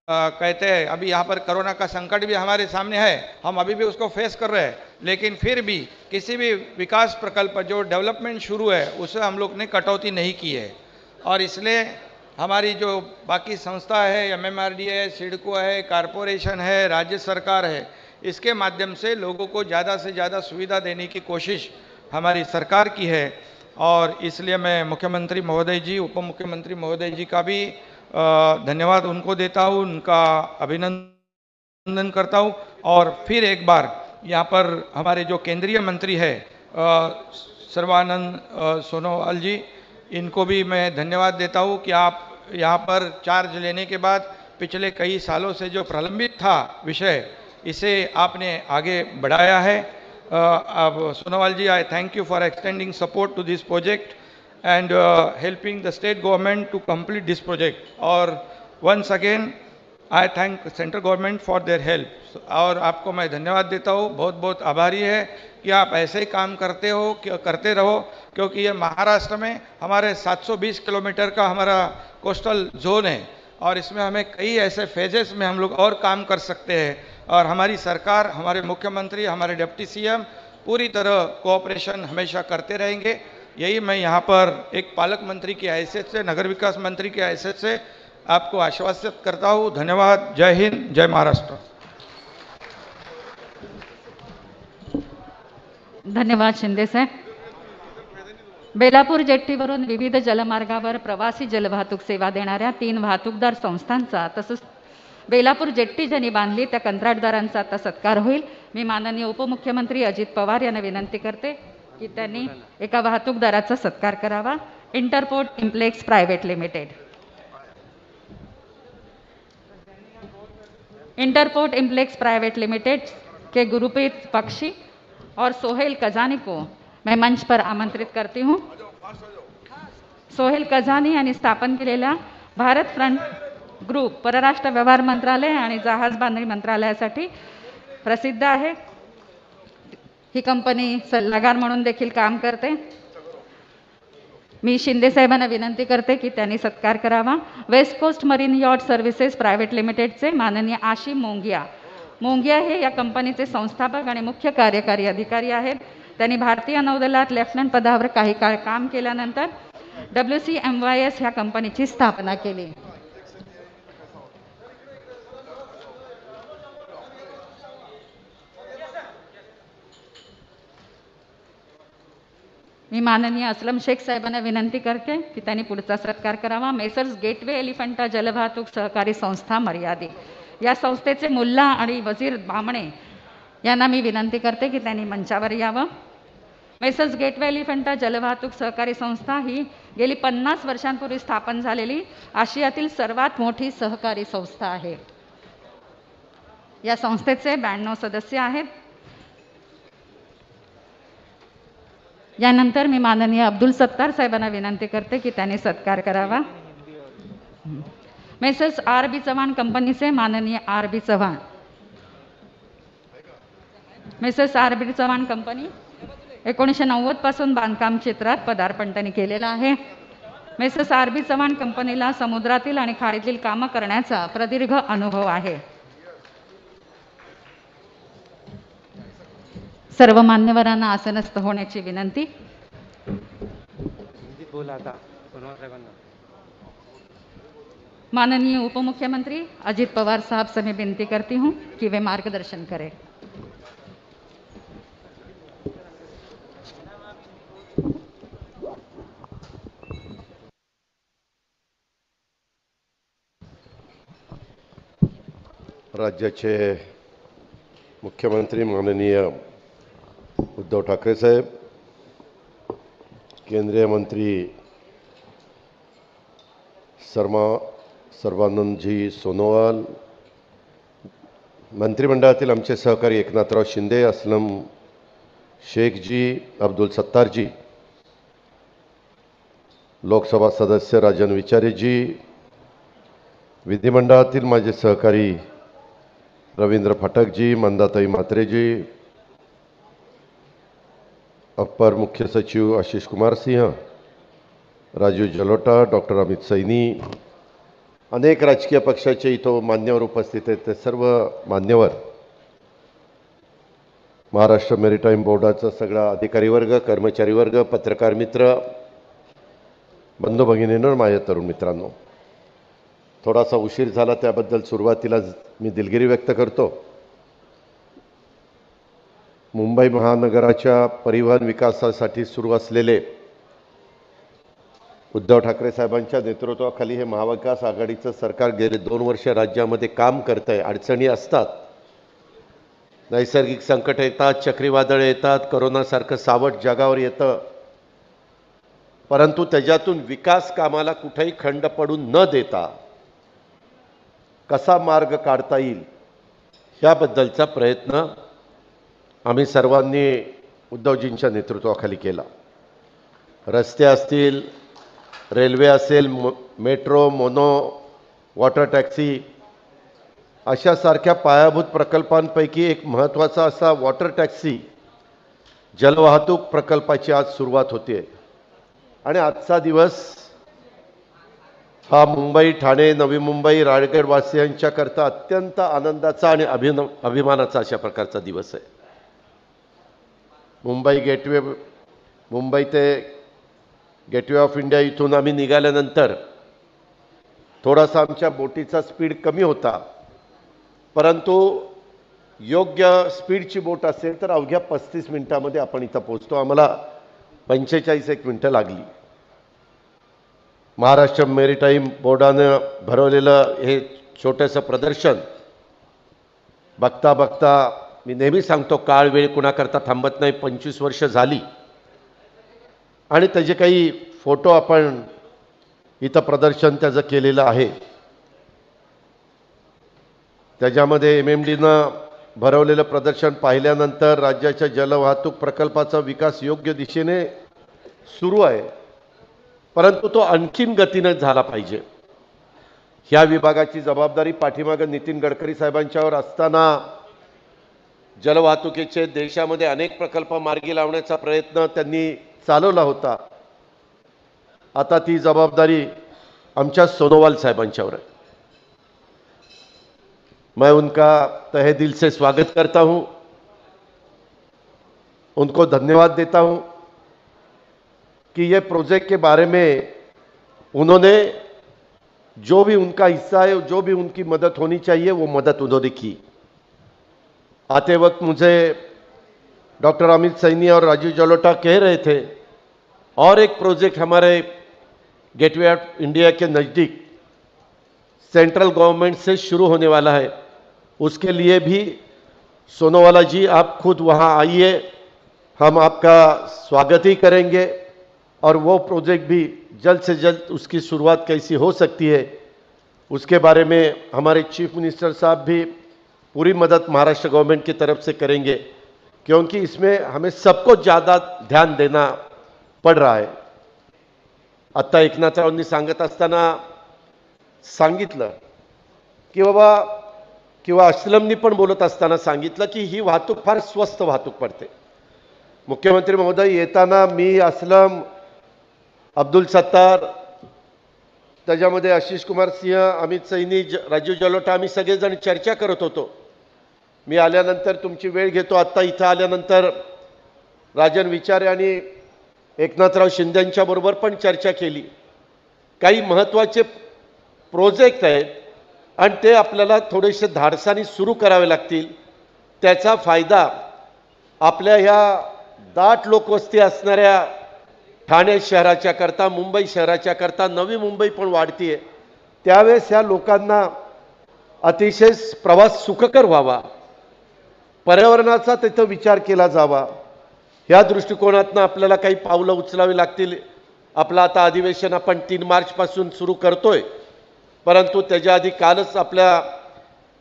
कहते हैं, अभी यहाँ पर कोरोना का संकट भी हमारे सामने है, हम अभी भी उसको फेस कर रहे हैं, लेकिन फिर भी किसी भी विकास प्रकल्प जो डेवलपमेंट शुरू है उसे हम लोग ने कटौती नहीं की है। और इसलिए हमारी जो बाकी संस्था है, MMRD है, सिडको है, कॉरपोरेशन है, राज्य सरकार है, इसके माध्यम से लोगों को ज़्यादा से ज़्यादा सुविधा देने की कोशिश हमारी सरकार की है। और इसलिए मैं मुख्यमंत्री महोदय जी, उप मुख्यमंत्री महोदय जी का भी धन्यवाद उनको देता हूँ, उनका अभिनंदन करता हूँ। और फिर एक बार यहाँ पर हमारे जो केंद्रीय मंत्री है सर्बानंद सोनोवाल जी, इनको भी मैं धन्यवाद देता हूँ कि आप यहाँ पर चार्ज लेने के बाद पिछले कई सालों से जो प्रलंबित था विषय, इसे आपने आगे बढ़ाया है। अब सोनोवाल जी, I thank you for extending support to this project and helping the state government to complete this project. और once again I thank central government for their help. और आपको मैं धन्यवाद देता हूँ, बहुत बहुत आभारी है कि आप ऐसे ही काम करते रहो, क्योंकि ये महाराष्ट्र में हमारे 720 किलोमीटर का हमारा कोस्टल जोन है और इसमें हमें कई ऐसे फेजेस में हम लोग और काम कर सकते हैं। और हमारी सरकार, हमारे मुख्यमंत्री, हमारे डिप्टी CM पूरी तरह कोऑपरेशन हमेशा करते रहेंगे। यही मैं यहाँ पर एक पालक मंत्री की हैसियत से, नगर विकास मंत्री की हैसियत से आपको आश्वासित करता हूँ। धन्यवाद। जय हिंद, जय महाराष्ट्र। धन्यवाद शिंदे साहेब। बेलापूर जेट्टीवरून विविध जलमार्गावर प्रवासी जलवाहतूक सेवा देणाऱ्या 3 वाहतूकदार संस्थांचा तसंच बेलापूर जेट्टी ज्यांनी बांधली त्या कंत्राटदारांचा आता सत्कार होईल। मी माननीय उपमुख्यमंत्री अजित पवार यांना विनंती करते की त्यांनी एका वाहतूकदाराचा सत्कार करावा। Interport इम्प्लेक्स private limited. Interport इम्प्लेक्स private limited के गुरुप्रीत पक्षी और सोहेल कजानी को मैं मंच पर आमंत्रित करती हूँ। सोहेल कजानी यांनी स्थापन केलेल्या भारत फ्रंट ग्रुप परराष्ट्र व्यवहार मंत्रालय आणि जहाज बांधणी मंत्रालयासाठी प्रसिद्ध आहे। ही कंपनी सल्लागार म्हणून देखील काम करते। मी शिंदे साहेबांना विनंती करते की त्यांनी सत्कार करावा। West coast marine yacht services private लिमिटेडचे माननीय आशिम मोंगिया हे या कंपनीचे संस्थापक आणि मुख्य कार्यकारी अधिकारी आहेत। त्यांनी भारतीय नौदलात लेफ्टनंट पदावर काही काळ काम केल्यानंतर WCMYS ह्या कंपनीची स्थापना केली। मी माननीय असलम शेख साहेबांना विनंती करते की त्यांनी पुढचा सत्कार करावा। मेसर्स गेटवे एलिफंटा जलवाहतूक सहकारी संस्था मर्यादित या संस्थेचे मुल्ला आणि वजीर बामणे यांना मी विनंती करते की त्यांनी मंचावर यावं। मेसर्स गेटवे एलिफंटा जलवाहतूक सहकारी संस्था ही गेली 50 वर्षांपूर्वी स्थापन झालेली आशियातील सर्वात मोठी सहकारी संस्था आहे. या संस्थेचे 92 सदस्य आहेत. यानंतर मी माननीय अब्दुल सत्तार साहेबांना विनंती करते की त्यांनी सत्कार करावा. मेसर्स RB चव्हाण कंपनीचे माननीय RB Chavan. Messrs RB Chavan company 1990 पासून बांधकाम क्षेत्रात पदार्पण त्यांनी केलेलं आहे. मेसर्स RB चव्हाण कंपनीला समुद्रातील आणि खाडीतील कामं करण्याचा प्रदीर्घ अनुभव आहे. सर्व मान्यवरांना आसनस्थ होण्याची विनंती. बोला आता सोनोवाल साहेबांना. माननीय उपमुख्यमंत्री अजित पवार साहब से मैं विनती करती हूँ कि वे मार्गदर्शन करें. राज्याचे मुख्यमंत्री माननीय उद्धव ठाकरे साहेब, केंद्रीय मंत्री सर्वानंदजी सोनोवाल, मंत्रिमंडळातील आमचे सहकारी एकनाथराव शिंदे, असलम शेखजी, अब्दुल सत्तारजी, लोकसभा सदस्य राजन विचारेजी, विधिमंडळातील माझे सहकारी रवींद्र फाटकजी, मंदाताई म्हात्रेजी, अपर मुख्य सचिव आशीष कुमार सिंह, राजीव जलोटा, डॉक्टर अमित सैनी, अनेक राजकीय पक्षाचे इथं मान्यवर उपस्थित आहेत. ते सर्व मान्यवर, महाराष्ट्र मेरीटाईम बोर्डाचा सगळा अधिकारी वर्ग, कर्मचारी वर्ग, पत्रकार मित्र, बंधू भगिनींनो, माझ्या तरुण मित्रांनो, थोडासा उशीर झाला त्याबद्दल सुरुवातीला मी दिलगिरी व्यक्त करतो. मुंबई महानगराच्या परिवहन विकासासाठी सुरू असलेले उद्धव ठाकरे साहेबांच्या नेतृत्वाखाली हे महाविकास आघाडीचं सरकार गेले 2 वर्ष राज्यामध्ये काम करत आहे. अडचणी असतात, नैसर्गिक संकट येतात, चक्रीवादळे येतात, कोरोनासारखं सावट जगावर येतं, परंतु त्याच्यातून विकास कामाला कुठेही खंड पडून न देता कसा मार्ग काढता येईल ह्याबद्दलचा प्रयत्न आम्ही सर्वांनी उद्धवजींच्या नेतृत्वाखाली केला. रस्ते असतील, रेल्वे असेल, मेट्रो, मोनो, वॉटर टॅक्सी अशा सारख्या पायाभूत प्रकल्पांपैकी एक महत्त्वाचा असा वॉटर टॅक्सी जलवाहतूक प्रकल्पाची आज सुरुवात होते. आणि आजचा दिवस हा मुंबई, ठाणे, नवी मुंबई, रायगड वासियांच्याकरता अत्यंत आनंदाचा आणि अभिमानाचा अशा प्रकारचा दिवस आहे. मुंबई ते गेटवे ऑफ इंडिया इथून आम्ही निघाल्यानंतर थोडासा आमच्या बोटीचा स्पीड कमी होता, परंतु योग्य स्पीडची बोट असेल तर अवघ्या 35 मिनिटांमध्ये आपण इथं पोहोचतो. आम्हाला 45 मिनिटं लागली. महाराष्ट्र मेरीटाईम बोर्डानं भरवलेलं हे छोटंसं प्रदर्शन बघता बघता, मी नेहमी सांगतो, काळ वेळ कुणाकरता थांबत नाही. 25 वर्ष झाली आणि त्याचे काही फोटो आपण इथं प्रदर्शन त्याचं केलेलं आहे. त्याच्यामध्ये MMDनं भरवलेलं प्रदर्शन पाहिल्यानंतर राज्याच्या जलवाहतूक प्रकल्पाचा विकास योग्य दिशेने सुरू आहे, परंतु तो आणखीन गतीने झाला पाहिजे. ह्या विभागाची जबाबदारी पाठीमागे नितीन गडकरी साहेबांच्यावर असताना जलवाहतुकीचे देशामध्ये अनेक प्रकल्प मार्गी लावण्याचा प्रयत्न त्यांनी चालवला होता. आता ती जबाबदारी आमच्या सोनोवाल साहेबांच्यावर आहे. मैं उनका तहे दिल से स्वागत करता हूं, उनको धन्यवाद देता हूं कि ये प्रोजेक्ट के बारे में उन्होंने जो भी उनका हिस्सा है, जो भी उनकी मदद होनी चाहिए वो मदद उन्होंने की. आते वक्त मुझे डॉक्टर अमित सैनी और राजीव जलोटा कह रहे थे, और एक प्रोजेक्ट हमारे गेटवे ऑफ इंडिया के नज़दीक सेंट्रल गवर्नमेंट से शुरू होने वाला है, उसके लिए भी सोनोवाला जी आप खुद वहां आइए हम आपका स्वागत ही करेंगे और वो प्रोजेक्ट भी जल्द से जल्द उसकी शुरुआत कैसी हो सकती है उसके बारे में हमारे चीफ मिनिस्टर साहब भी पूरी मदद महाराष्ट्र गवर्नमेंट की तरफ से करेंगे, क्योंकि इसमें हमें सबको ज़्यादा ध्यान देना पड़ रहा है. आता एकनाथरावांनी सांगत असताना सांगितलं की बाबा, किंवा अस्लमनी पण बोलत असताना सांगितलं की ही वाहतूक फार स्वस्त वाहतूक पडते. मुख्यमंत्री महोदय, येताना मी असलम, अब्दुल सत्तार, त्याच्यामध्ये आशिष कुमार सिंह, अमित सैनी, राजीव जलोटा, आम्ही सगळेजण चर्चा करत होतो. मी आल्यानंतर तुमची वेळ घेतो. आत्ता इथं आल्यानंतर राजन विचारे आणि एकनाथराव शिंदेंच्या बरोबर पण चर्चा केली. काही महत्त्वाचे प्रोजेक्ट आहेत आणि ते आपल्याला थोडेसे धाडसाने सुरू करावे लागतील. त्याचा फायदा आपल्या ह्या दाट लोकवस्ती असणाऱ्या ठाणे शहराच्या करता, मुंबई शहराच्या करता, नवी मुंबई पण वाढतीये, त्यावेळेस ह्या लोकांना अतिशय प्रवास सुखकर व्हावा, पर्यावरणाचा तिथं विचार केला जावा, ह्या दृष्टिकोनातून आपल्याला काही पावलं उचलावी लागतील. आपलं आता अधिवेशन आपण 3 मार्चपासून सुरू करतोय, परंतु त्याच्या आधी कालच आपल्या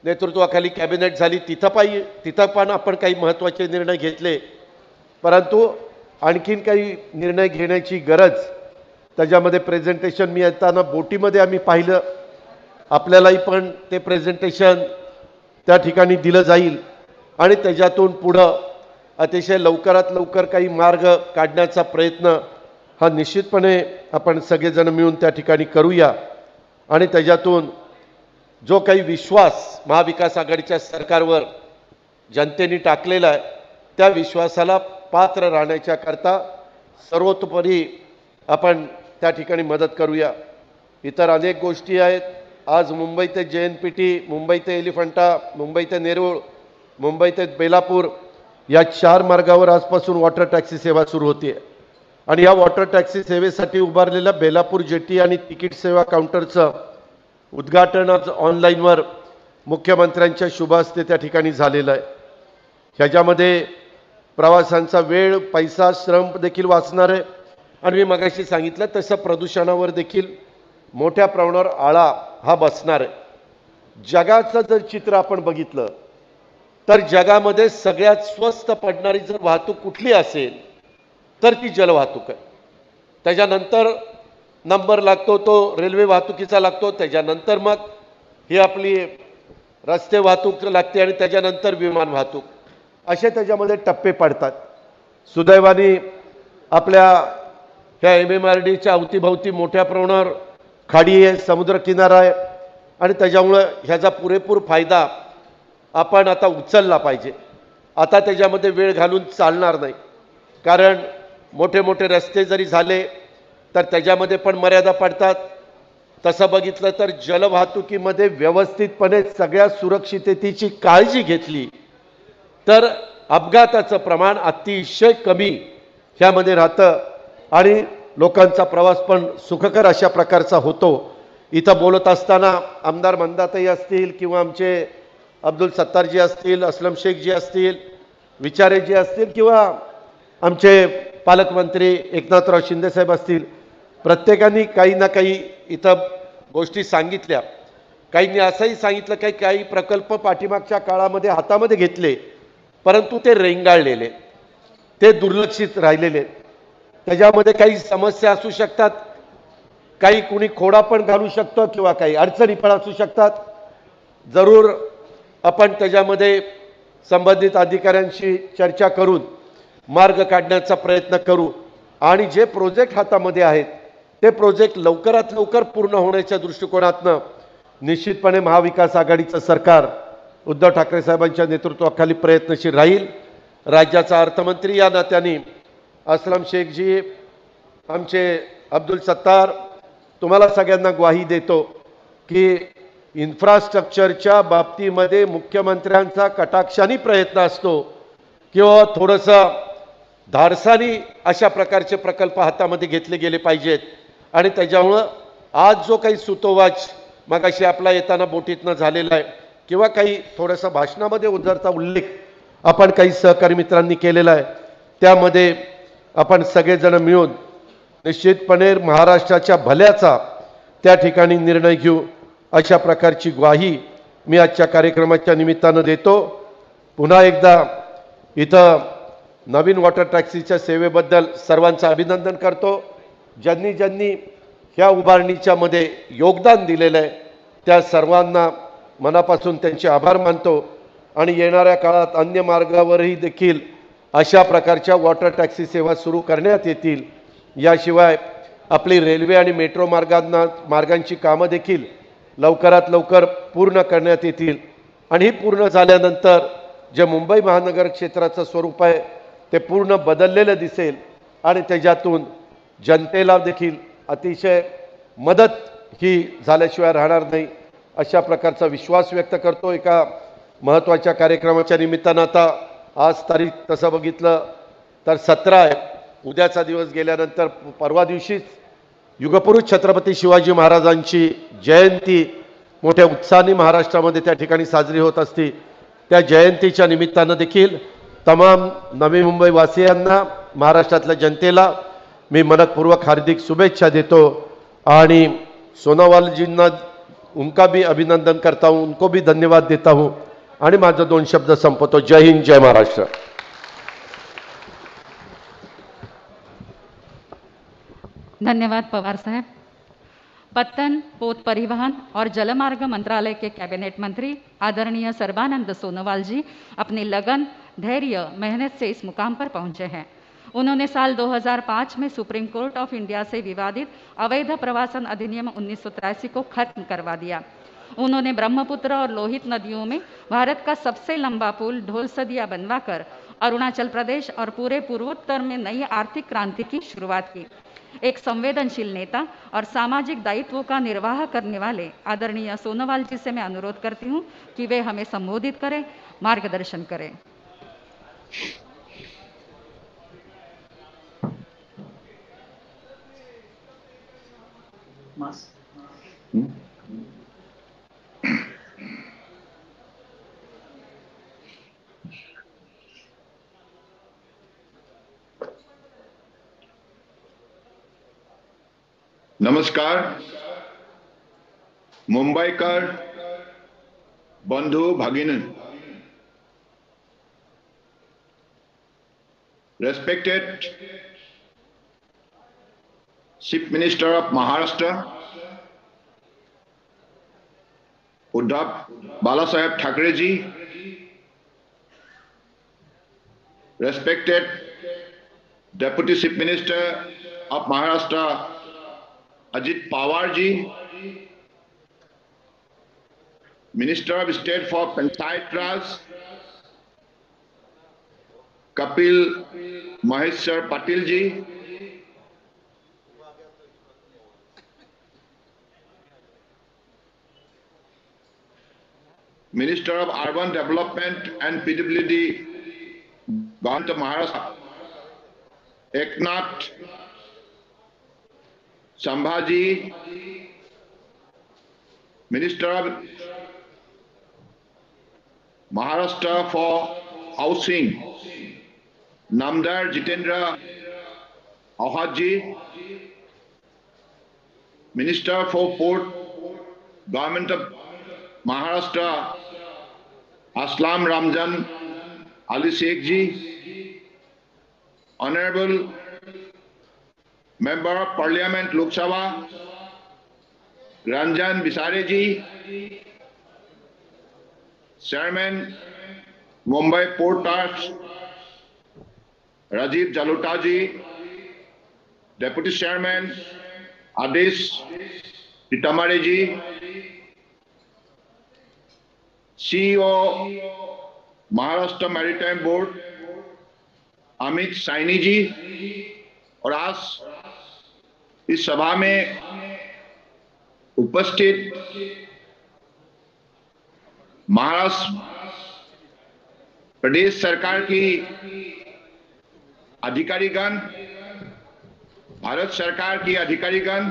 नेतृत्वाखाली कॅबिनेट झाली, तिथं पण आपण काही महत्त्वाचे निर्णय घेतले. परंतु आणखीन काही निर्णय घेण्याची गरज, त्याच्यामध्ये प्रेझेंटेशन मी येताना बोटीमध्ये आम्ही पाहिलं, आपल्यालाही पण ते प्रेझेंटेशन त्या ठिकाणी दिलं जाईल आणि त्याच्यातून पुढं अतिशय लवकरात लवकर काही मार्ग काढण्याचा प्रयत्न हा निश्चितपणे आपण सगळेजण मिळून त्या ठिकाणी करूया. आणि त्याच्यातून जो काही विश्वास महाविकास आघाडीच्या सरकारवर जनतेने टाकलेला आहे, त्या विश्वासाला पात्र राहण्याच्या करता सर्वतोपरी आपण त्या ठिकाणी मदत करूया. इतर अनेक गोष्टी आहेत. आज मुंबई ते JNPT, मुंबई ते एलिफंटा, मुंबई ते नेरूळ, मुंबई ते बेलापूर या 4 मार्गावर आजपासून वॉटर टॅक्सी सेवा सुरू होते. आणि या वॉटर टॅक्सी सेवेसाठी उभारलेल्या बेलापूर जेटी आणि तिकीट सेवा काउंटरचं उद्घाटन आज ऑनलाईनवर मुख्यमंत्र्यांच्या शुभ हस्ते त्या ठिकाणी झालेलं आहे. ह्याच्यामध्ये प्रवासांचा वेळ, पैसा, श्रम देखील वाचणार आहे. आणि मी मगाशी सांगितलं तसं प्रदूषणावर देखील मोठ्या प्रमाणावर आळा हा बसणार आहे. जगाचं जर चित्र आपण बघितलं तर जगामध्ये सगळ्यात स्वस्त पडणारी जर वाहतूक कुठली असेल तर ती जलवाहतूक आहे. त्याच्यानंतर नंबर लागतो तो रेल्वे वाहतुकीचा लागतो, त्याच्यानंतर मग ही आपली रस्ते वाहतूक लागते आणि त्याच्यानंतर विमान वाहतूक, असे त्याच्यामध्ये टप्पे पडतात. सुदैवाने आपल्या ह्या MMRDच्या अवतीभवती मोठ्या प्रमाणावर खाडी आहे, समुद्रकिनारा आहे आणि त्याच्यामुळं ह्याचा पुरेपूर फायदा आपण आता उचलला पाहिजे. आता त्याच्यामध्ये वेळ घालून चालणार नाही, कारण मोठे मोठे रस्ते जरी झाले तर त्याच्यामध्ये पण मर्यादा पडतात. तसं बघितलं तर जलवाहतुकीमध्ये व्यवस्थितपणे सगळ्या सुरक्षिततेची काळजी घेतली तर अपघाताचं प्रमाण अतिशय कमी ह्यामध्ये राहतं आणि लोकांचा प्रवास पण सुखकर अशा प्रकारचा होतो. इथं बोलत असताना आमदार मंदाताई असतील किंवा आमचे अब्दुल सत्तारजी असतील, असलम शेखजी असतील, विचारेजी असतील किंवा आमचे पालकमंत्री एकनाथराव शिंदेसाहेब असतील, प्रत्येकाने काही ना काही इथं गोष्टी सांगितल्या. काहींनी असंही सांगितलं की काही प्रकल्प पाठीमागच्या काळामध्ये हातामध्ये घेतले परंतु ते रेंगाळलेले, ते दुर्लक्षित राहिलेले, त्याच्यामध्ये काही समस्या असू शकतात, काही कुणी खोडा पण घालू शकतो किंवा काही अडचणी पण असू शकतात. जरूर आपण त्याच्यामध्ये संबंधित अधिकाऱ्यांशी चर्चा करून मार्ग काढण्याचा प्रयत्न करू आणि जे प्रोजेक्ट हातामध्ये आहेत ते प्रोजेक्ट लवकरात लवकर पूर्ण होण्याच्या दृष्टिकोनातनं निश्चितपणे महाविकास आघाडीचं सरकार उद्धव ठाकरे साहेबांच्या नेतृत्वाखाली प्रयत्नशील राहील. राज्याचा अर्थमंत्री या नात्याने असलम शेखजी, आमचे अब्दुल सत्तार, तुम्हाला सगळ्यांना ग्वाही देतो की इन्फ्रास्ट्रक्चरच्या बाबतीमध्ये मुख्यमंत्र्यांचा कटाक्षाने प्रयत्न असतो किंवा थोडंसं धाडसानी अशा प्रकारचे प्रकल्प हातामध्ये घेतले गेले पाहिजेत. आणि त्याच्यामुळं आज जो काही सुतोवाच मगाशी आपला येताना बोटीतनं झालेला आहे किंवा काही थोडंसं भाषणामध्ये उद्धरचा उल्लेख आपण काही सहकारी मित्रांनी केलेला आहे, त्यामध्ये आपण सगळेजण मिळून निश्चितपणे महाराष्ट्राच्या भल्याचा त्या ठिकाणी निर्णय घेऊ अशा प्रकारची ग्वाही मी आजच्या कार्यक्रमाच्या निमित्तानं देतो. पुन्हा एकदा इथं नवीन वॉटर टॅक्सीच्या सेवेबद्दल सर्वांचं अभिनंदन करतो. ज्यांनी ज्यांनी ह्या उभारणीच्या मध्ये योगदान दिलेलं आहे त्या सर्वांना मनापासून त्यांचे आभार मानतो आणि येणाऱ्या काळात अन्य मार्गावरही देखील अशा प्रकारच्या वॉटर टॅक्सी सेवा सुरू करण्यात येतील. याशिवाय आपली रेल्वे आणि मेट्रो मार्गांची कामं देखील लवकरात लवकर पूर्ण करण्यात येतील आणि ही पूर्ण झाल्यानंतर जे मुंबई महानगर क्षेत्राचं स्वरूप आहे ते पूर्ण बदललेलं दिसेल आणि त्याच्यातून जनतेला देखील अतिशय मदत ही झाल्याशिवाय राहणार नाही अशा प्रकारचा विश्वास व्यक्त करतो. एका महत्त्वाच्या कार्यक्रमाच्या निमित्तानं आता आज तारीख तसं बघितलं तर 17 आहे. उद्याचा दिवस गेल्यानंतर परवा दिवशीच युगपुरुष छत्रपती शिवाजी महाराजांची जयंती मोठ्या उत्साहाने महाराष्ट्रामध्ये त्या ठिकाणी साजरी होत असते. त्या जयंतीच्या निमित्तानं देखील तमाम नवी मुंबई वासियांना महाराष्ट्रातल्या जनतेला मी मनपूर्वक हार्दिक शुभेच्छा देतो आणि सोनोवालजींना उनका भी अभिनंदन करता हूँ, उनको भी धन्यवाद देता हूँ आणि माझं 2 शब्द संपवतो. जय हिंद, जय महाराष्ट्र. धन्यवाद पवार साहब. पत्तन, पोत परिवहन और जलमार्ग मंत्रालय के कैबिनेट मंत्री आदरणीय सर्बानंद सोनोवाल जी अपनी लगन, धैर्य, मेहनत से इस मुकाम पर पहुंचे हैं. उन्होंने साल 2005 में सुप्रीम कोर्ट ऑफ इंडिया से विवादित अवैध प्रवासन अधिनियम 1983 को खत्म करवा दिया. उन्होंने ब्रह्मपुत्र और लोहित नदियों में भारत का सबसे लंबा पुल ढोलसदिया बनवाकर अरुणाचल प्रदेश और पूरे पूर्वोत्तर में नई आर्थिक क्रांति की शुरुआत की. एक संवेदनशील नेता और सामाजिक दायित्वों का निर्वाह करने वाले आदरणीय सोनोवाल जी से मैं अनुरोध करती हूं कि वे हमें संबोधित करें, मार्गदर्शन करें. नमस्कार. मुंबईकर बंधु भगिनी, respected Chief Minister of Maharashtra Uddhav Balasaheb Thackeray ji, respected Deputy Chief Minister of Maharashtra Ajit Pawar ji, Minister of State for Panchayat Raj Kapil Maheshwar Patil ji, Minister of Urban Development and PWD Government of Maharashtra Eknath Sambhaji, Minister of Maharashtra for Housing Namdar Jitendra Ahadji, Minister for Port Government of Maharashtra Aslam Ramjan Ali Sheikh ji, Honorable Member of Parliament Lok Sabha Ranjan Bisare ji, Chairman Mumbai Port Trust Rajiv Jalota ji, Deputy Chairman Adesh Pitamare ji, CEO Maharashtra Maritime Board Amit Saini ji, और आज इस सभा में उपस्थित महाराष्ट्र प्रदेश सरकार की अधिकारीगण, भारत सरकार की अधिकारीगण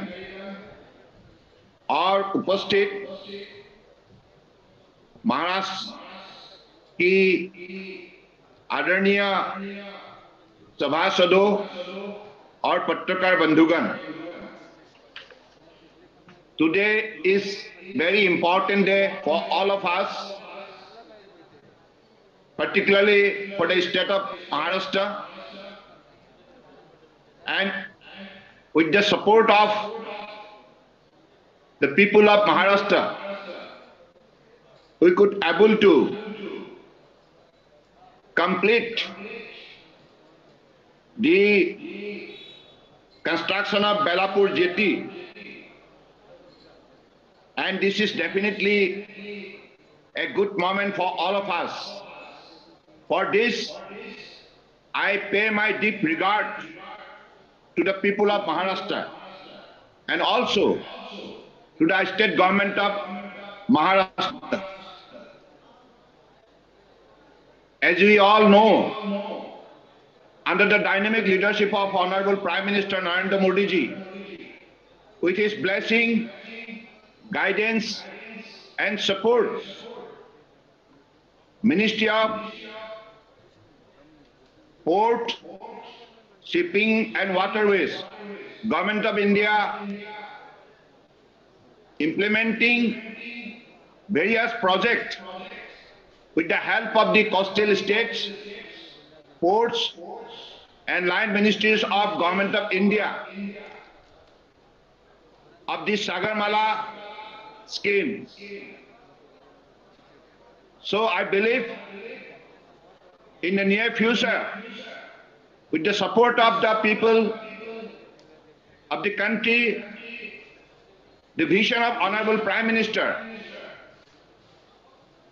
और उपस्थित महाराष्ट्र की आदरणीय सभासदों और पत्रकार बंधुगण, today is very important day for all of us, particularly for the state of Maharashtra, and with the support of the people of Maharashtra, we could able to complete the construction of Belapur jetty, and this is definitely a good moment for all of us. For this, I pay my deep regard to the people of Maharashtra and also to the state government of Maharashtra. As we all know, under the dynamic leadership of Honorable Prime Minister Narendra Modi ji, with his blessing, guidance and support, Ministry of Port, Shipping and Waterways, Government of India, implementing various projects with the help of the coastal states, ports and line ministries of Government of India of the Sagarmala scheme. So I believe in the near future, with the support of the people of the country, the vision of Honorable Prime Minister,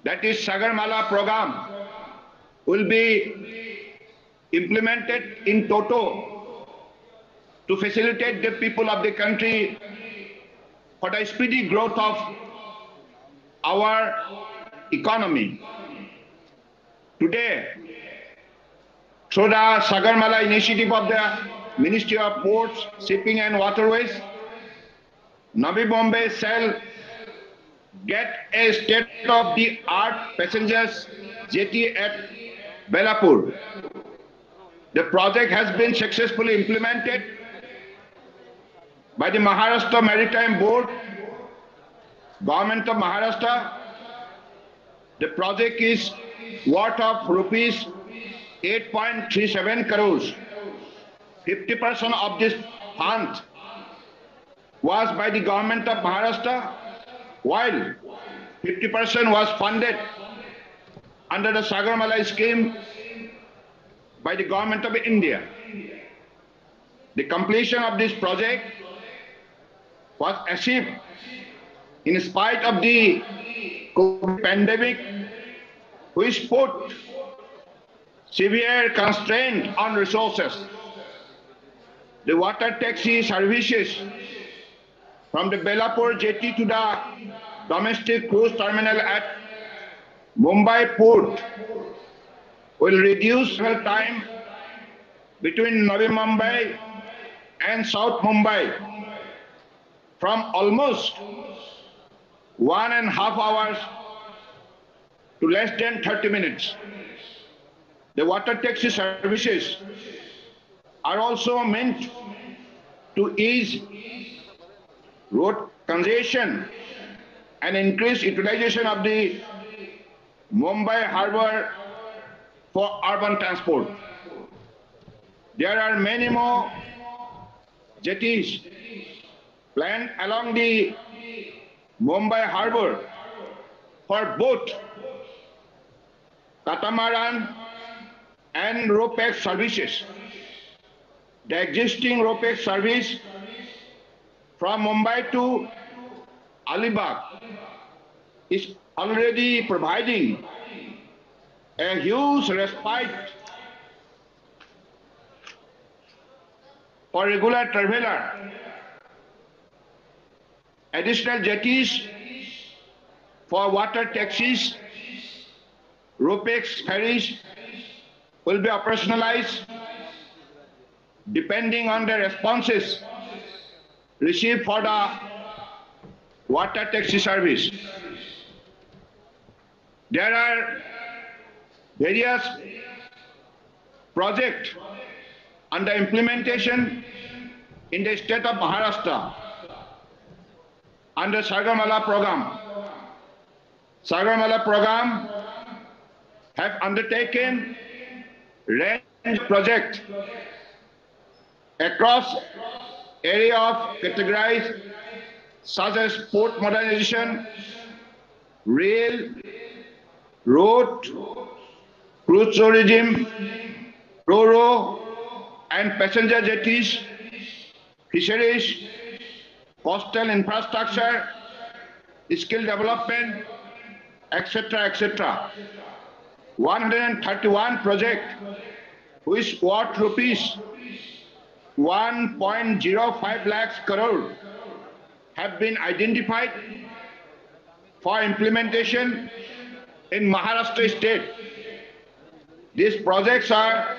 that is Sagarmala program, will be implemented in toto to facilitate the people of the country for the speedy growth of our economy. Today, through the Sagarmala initiative of the Ministry of Ports, Shipping and Waterways, Navi Mumbai shall get a state-of-the-art passengers jetty at Belapur. The project has been successfully implemented by the Maharashtra Maritime Board, Government of Maharashtra. The project is worth of rupees 8.37 crores. 50% of this fund was by the Government of Maharashtra, while 50% was funded under the Sagarmala scheme by the Government of India. The completion of this project was achieved in spite of the COVID pandemic, which put severe constraint on resources. The water taxi services from the Belapur jetty to the domestic cruise terminal at Mumbai port will reduce travel time between Navi Mumbai and South Mumbai from almost 1.5 hours to less than 30 minutes. The water taxi services are also meant to ease road congestion and increase utilization of the Mumbai harbour for urban transport. There are many more jetties planned along the Mumbai harbour for both catamaran and RoPax services. The existing RoPax service from Mumbai to Alibag is already providing a huge respite for regular traveler. Additional jetties for water taxis, RoPax ferries will be operationalized depending on the responses received for the water taxi service. There are various projects under implementation in the state of Maharashtra under Sagarmala program. Sagarmala program have undertaken range of projects across area of categorized such as port modernization, rail, road, cruise tourism, ro-ro and passenger jetties, fisheries, coastal infrastructure, skill development, etc., etc. 131 projects which worth rupees 1.05 lakhs crore have been identified for implementation in Maharashtra state. These projects are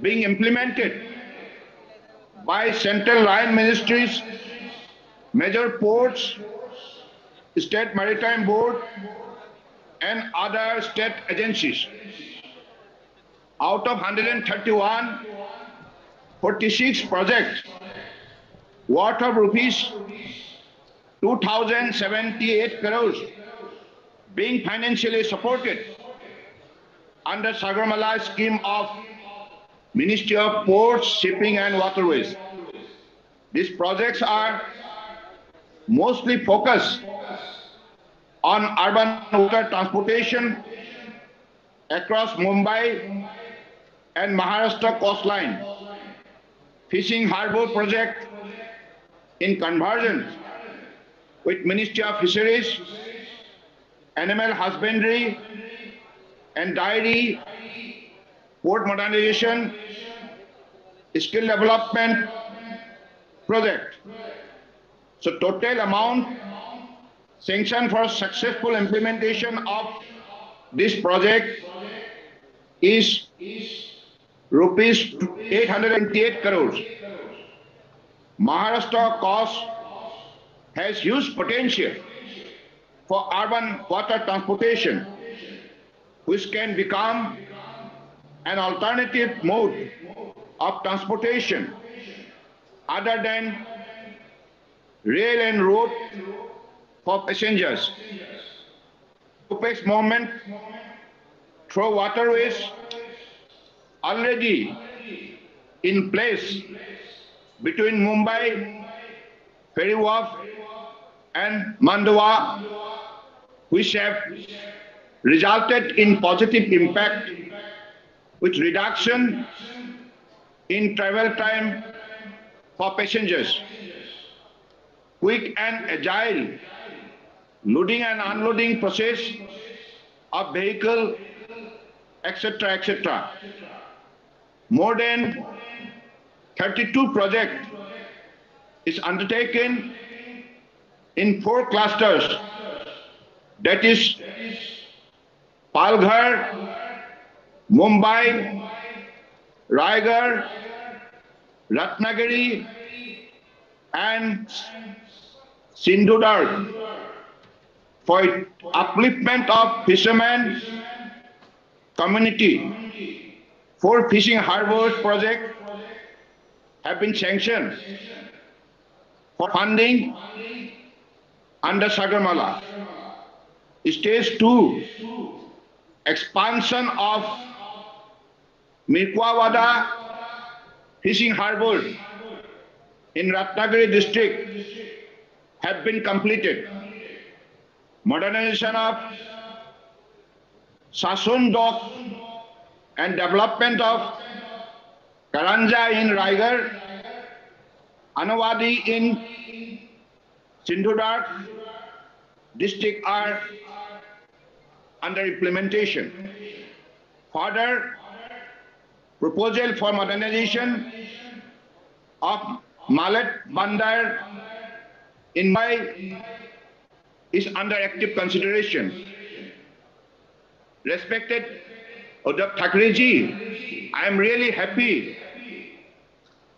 being implemented by central line ministries, major ports, state maritime board and other state agencies. Out of 131, 46 projects worth of rupees 2,078 crores being financially supported under Sagarmala scheme of Ministry of Ports, Shipping and Waterways. These projects are mostly focused on urban water transportation across Mumbai and Maharashtra coastline, fishing harbour project in convergence with Ministry of Fisheries, Animal Husbandry and Dairy, port modernization, skill development project. So total amount sanctioned for successful implementation of this project is rupees 828 crores. Maharashtra coast has huge potential for urban water transportation, which can become an alternative mode of transportation other than rail and road for passengers. OPEX movement through waterways already in place between Mumbai, Ferry Wharf and Mandwa, which have resulted in positive impact with reduction in travel time for passengers, quick and agile loading and unloading process of vehicle, etc., etc. More than 32 projects is undertaken in 4 clusters, that is Palghar, Mumbai, Raigarh, Ratnagiri and Sindhudurg for upliftment of fishermen community. 4 fishing harbors projects have been sanctioned for funding under Sagarmala. Stage 2, expansion of Mirkwawada fishing harbor in Ratnagiri district have been completed. Modernization of Sasun dock and development of Karanja in Raigarh, Anawadi in Sindhudurg district are under implementation. Further, proposal for modernization of Malet Bandar in Mumbai is under active consideration. Respected Uddhav Thackeray ji, I am really happy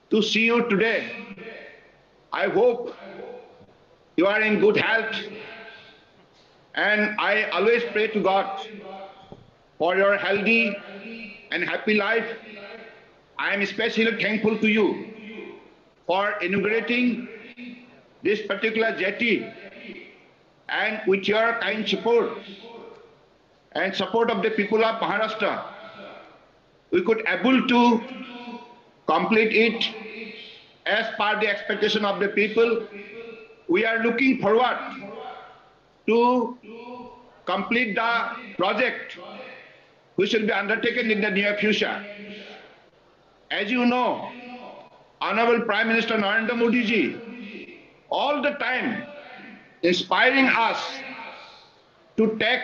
to see you today. I hope you are in good health, and I always pray to God for your healthy and happy life. I am especially thankful to you for inaugurating this particular jetty, and with your kind support and support of the people of Maharashtra, we could able to complete it as per the expectation of the people. We are looking forward to complete the project which will be undertaken in the near future. As you know, Honorable Prime Minister Narendra Modi ji, all the time inspiring us to take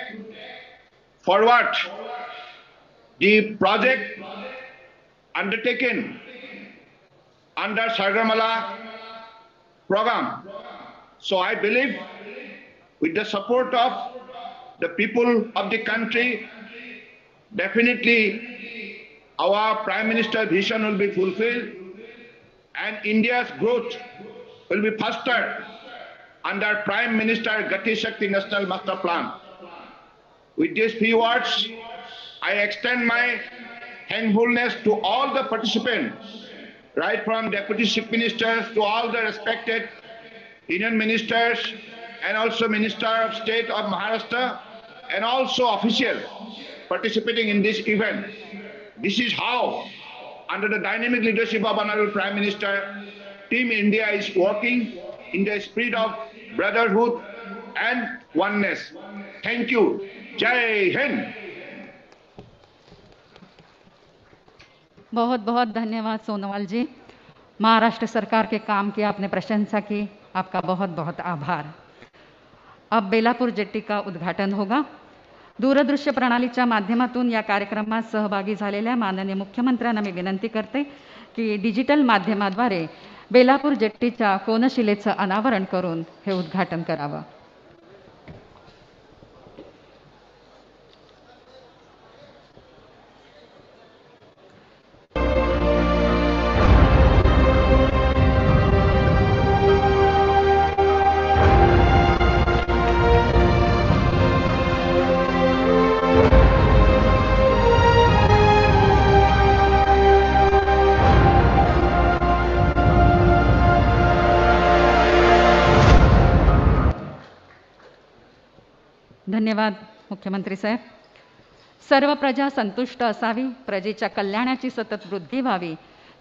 forward the project undertaken under Sagarmala program. So I believe with the support of the people of the country, definitely our Prime Minister vision will be fulfilled and India's growth will be faster under Prime Minister Gati Shakti National Master Plan. With these few words, I extend my thankfulness to all the participants, right from Deputy Chief Ministers to all the respected Union Ministers and also Minister of State of Maharashtra and also officials participating in this event. This is how, under the dynamic leadership of Honorable Prime Minister, Team India is working in the spirit of brotherhood and oneness. Thank you. Jai Hind. बहुत बहुत धन्यवाद सोनोवाल जी। महाराष्ट्र सरकार के काम की आपने प्रशंसा की, आपका बहुत बहुत आभार। अब बेलापूर जेट्टी का उद्घाटन होगा। दूरदृश्य प्रणालीच्या माध्यमातून या कार्यक्रमात सहभागी झालेल्या माननीय मुख्यमंत्र्यांना मी विनंती करते की डिजिटल माध्यमाद्वारे बेलापूर जेट्टीच्या कोनशिलेचं अनावरण करून हे उद्घाटन करावं। धन्यवाद मुख्यमंत्री साहेब। सर्व प्रजा संतुष्ट असावी, प्रजेच्या कल्याणाची सतत वृद्धी व्हावी,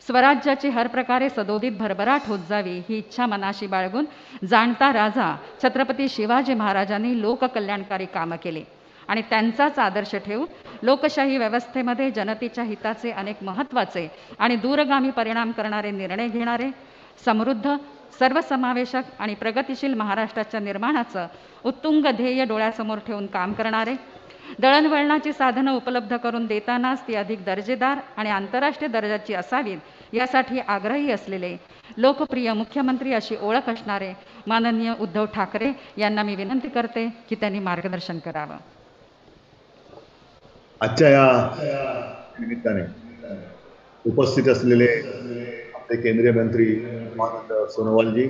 स्वराज्याची हर प्रकारे सदोदित भरभराट होत जावी ही इच्छा मनाशी बाळगून जाणता राजा छत्रपती शिवाजी महाराजांनी लोककल्याणकारी कामं केली आणि त्यांचाच आदर्श ठेवून लोकशाही व्यवस्थेमध्ये जनतेच्या हिताचे अनेक महत्त्वाचे आणि दूरगामी परिणाम करणारे निर्णय घेणारे, समृद्ध, सर्वसमावेशक आणि प्रगतिशील महाराष्ट्राच्या निर्माणाचं उत्तुंग ध्येय डोळ्यासमोर ठेवून काम करणारे, दळणवळणाची साधनं उपलब्ध करून देतानाच ती अधिक दर्जेदार आणि आंतरराष्ट्रीय दर्जाची असावीत यासाठी आग्रही असलेले लोकप्रिय मुख्यमंत्री अशी ओळख असणारे माननीय उद्धव ठाकरे यांना मी विनंती करते की त्यांनी मार्गदर्शन करावं। आजच्या या निमित्ताने उपस्थित असलेले आपले केंद्रीय मंत्री माननीय सोनोवालजी,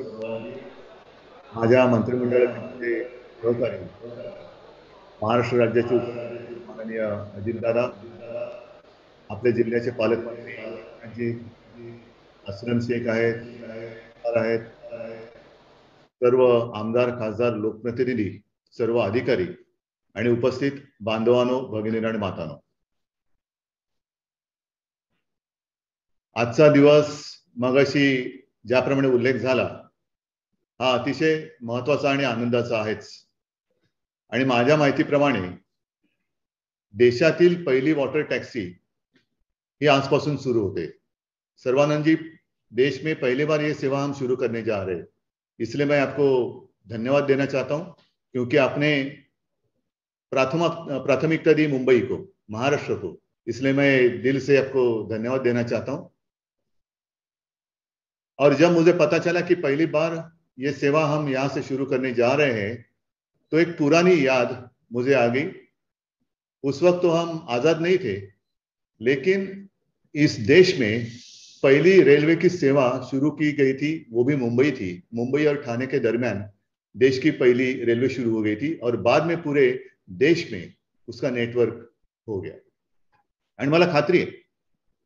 माझ्या मंत्रिमंडळाचे सहकारी, महाराष्ट्र राज्याचे माननीय अजितदादा, आपल्या जिल्ह्याचे पालकमंत्री अस्लम शेख आहेत, सर्व आमदार, खासदार, लोकप्रतिनिधी, सर्व अधिकारी आणि उपस्थित बांधवांनो, भगिनींनो आणि मातांनो, आजचा दिवस मगाशी ज्याप्रमाणे उल्लेख झाला हा अतिशय महत्त्वाचा आणि आनंदाचा आहेच। आणि माझ्या माहितीप्रमाणे देशातील पहिली वॉटर टॅक्सी ही आजपासून शुरू होते। सर्वानंद जी, देश में पहली बार ये सेवा हम शुरू करने जा रहे हैं, इसलिए मैं आपको धन्यवाद देना चाहता हूं क्योंकि आपने प्राथमिकता दी मुंबई को, महाराष्ट्र को, इसलिए मैं दिल से आपको धन्यवाद देना चाहता हूं। और जब मुझे पता चला कि पहली बार ये सेवा हम यहां से शुरू करने जा रहे हैं तो एक पुरानी याद मुझे आ गई। उस वक्त तो हम आजाद नहीं थे, लेकिन इस देश में पहली रेलवे की सेवा शुरू की गई थी, वो भी मुंबई थी। मुंबई और ठाणे के दरमियान देश की पहली रेलवे शुरू हो गई थी और बाद में पूरे देश में उसका नेटवर्क हो गया। आणि मला खात्री आहे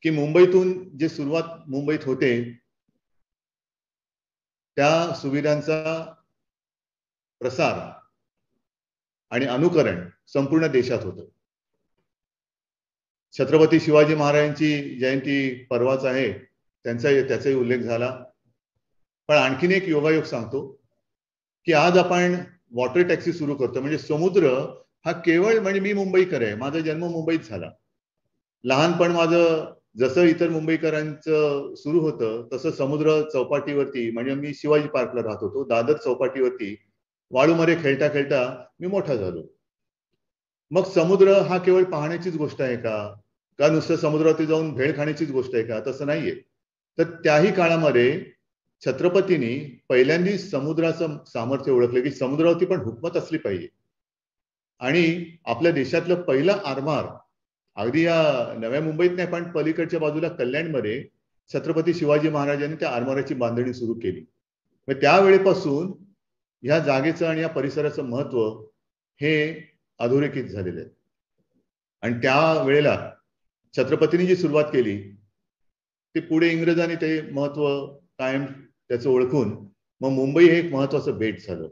की मुंबईतून जे सुरुवात मुंबईत होते त्या सुविधांचा प्रसार आणि अनुकरण संपूर्ण देशात होतं. छत्रपती शिवाजी महाराजांची जयंती परवाच आहे, त्याचाही उल्लेख झाला. पण आणखीन एक योगायोग सांगतो की आज आपण वॉटर टॅक्सी सुरू करतो. म्हणजे समुद्र हा केवळ, म्हणजे मी मुंबईकर आहे, माझा जन्म मुंबईत झाला. लहानपण माझं जसं इतर मुंबईकरांचं सुरू होतं तसं समुद्र चौपाटीवरती, म्हणजे मी शिवाजी पार्कला राहत होतो, दादर चौपाटीवरती वाळूमध्ये खेळता खेळता मी मोठा झालो. मग समुद्र हा केवळ पाहण्याचीच गोष्ट आहे का नुसतं समुद्रावरती जाऊन भेळ खाण्याचीच गोष्ट आहे का? तसं नाहीये. तर त्याही काळामध्ये छत्रपतींनी पहिल्यांदा समुद्राचं सामर्थ्य ओळखलं की समुद्रावरती पण हुकमत असली पाहिजे. आणि आपल्या देशातलं पहिलं आरमार अगदी या नव्या मुंबईत नाही पण पलीकडच्या बाजूला कल्याणमध्ये छत्रपती शिवाजी महाराजांनी त्या आरमाराची बांधणी सुरू केली. मग त्यावेळेपासून ह्या जागेचं आणि या परिसराचं महत्व हे अधोरेखित झालेलं आहे. आणि त्या वेळेला छत्रपतींनी जी सुरुवात केली ती पुढे इंग्रजांनी ते महत्व कायम त्याचं ओळखून मग मुंबई हे एक महत्वाचं बेट झालं.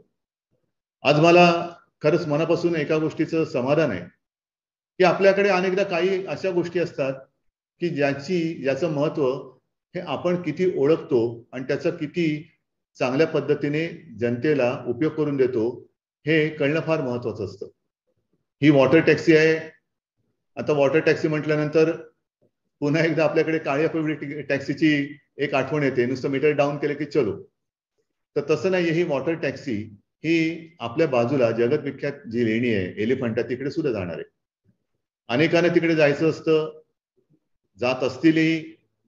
आज मला खरंच मनापासून एका गोष्टीचं समाधान आहे की आपल्याकडे अनेकदा काही अशा गोष्टी असतात की ज्याचं महत्व हे आपण किती ओळखतो आणि त्याचा किती चांगल्या पद्धतीने जनतेला उपयोग करून देतो हे कळणं फार महत्वाचं असतं. ही वॉटर टॅक्सी आहे. आता वॉटर टॅक्सी म्हटल्यानंतर पुन्हा एकदा आपल्याकडे काळ्या पिवळी टॅक्सीची एक आठवण येते, नुसतं मीटर डाऊन केलं की चलो. तर तसं नाहीये. ही वॉटर टॅक्सी ही आपल्या बाजूला जगत विख्यात जी लेणी आहे एलिफंटा तिकडे सुद्धा जाणार आहे. अनेकांना तिकडे जायचं असतं, जात असतीलही,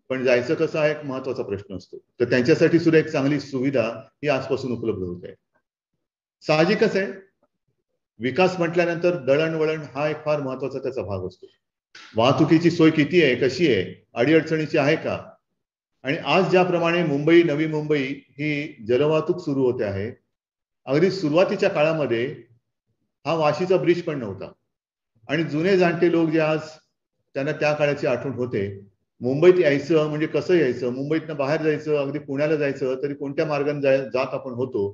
पण जायचं कसं हा एक महत्वाचा प्रश्न असतो. तर त्यांच्यासाठी सुद्धा एक चांगली सुविधा ही आजपासून उपलब्ध होत आहे. साहजिकच आहे विकास म्हटल्यानंतर दळणवळण हा एक फार महत्वाचा त्याचा भाग असतो. वाहतुकीची सोय किती आहे, कशी आहे, अडीअडचणीची आहे का? आणि आज ज्याप्रमाणे मुंबई, नवी मुंबई ही जलवाहतूक सुरू होते आहे, अगदी सुरुवातीच्या काळामध्ये हा वाशीचा ब्रिज पण नव्हता. आणि जुने जाणते लोक जे आज त्यांना त्या काळाची आठवण होते, मुंबईत यायचं म्हणजे कसं यायचं, मुंबईतनं बाहेर जायचं, अगदी पुण्याला जायचं तरी कोणत्या मार्गाने जात आपण होतो,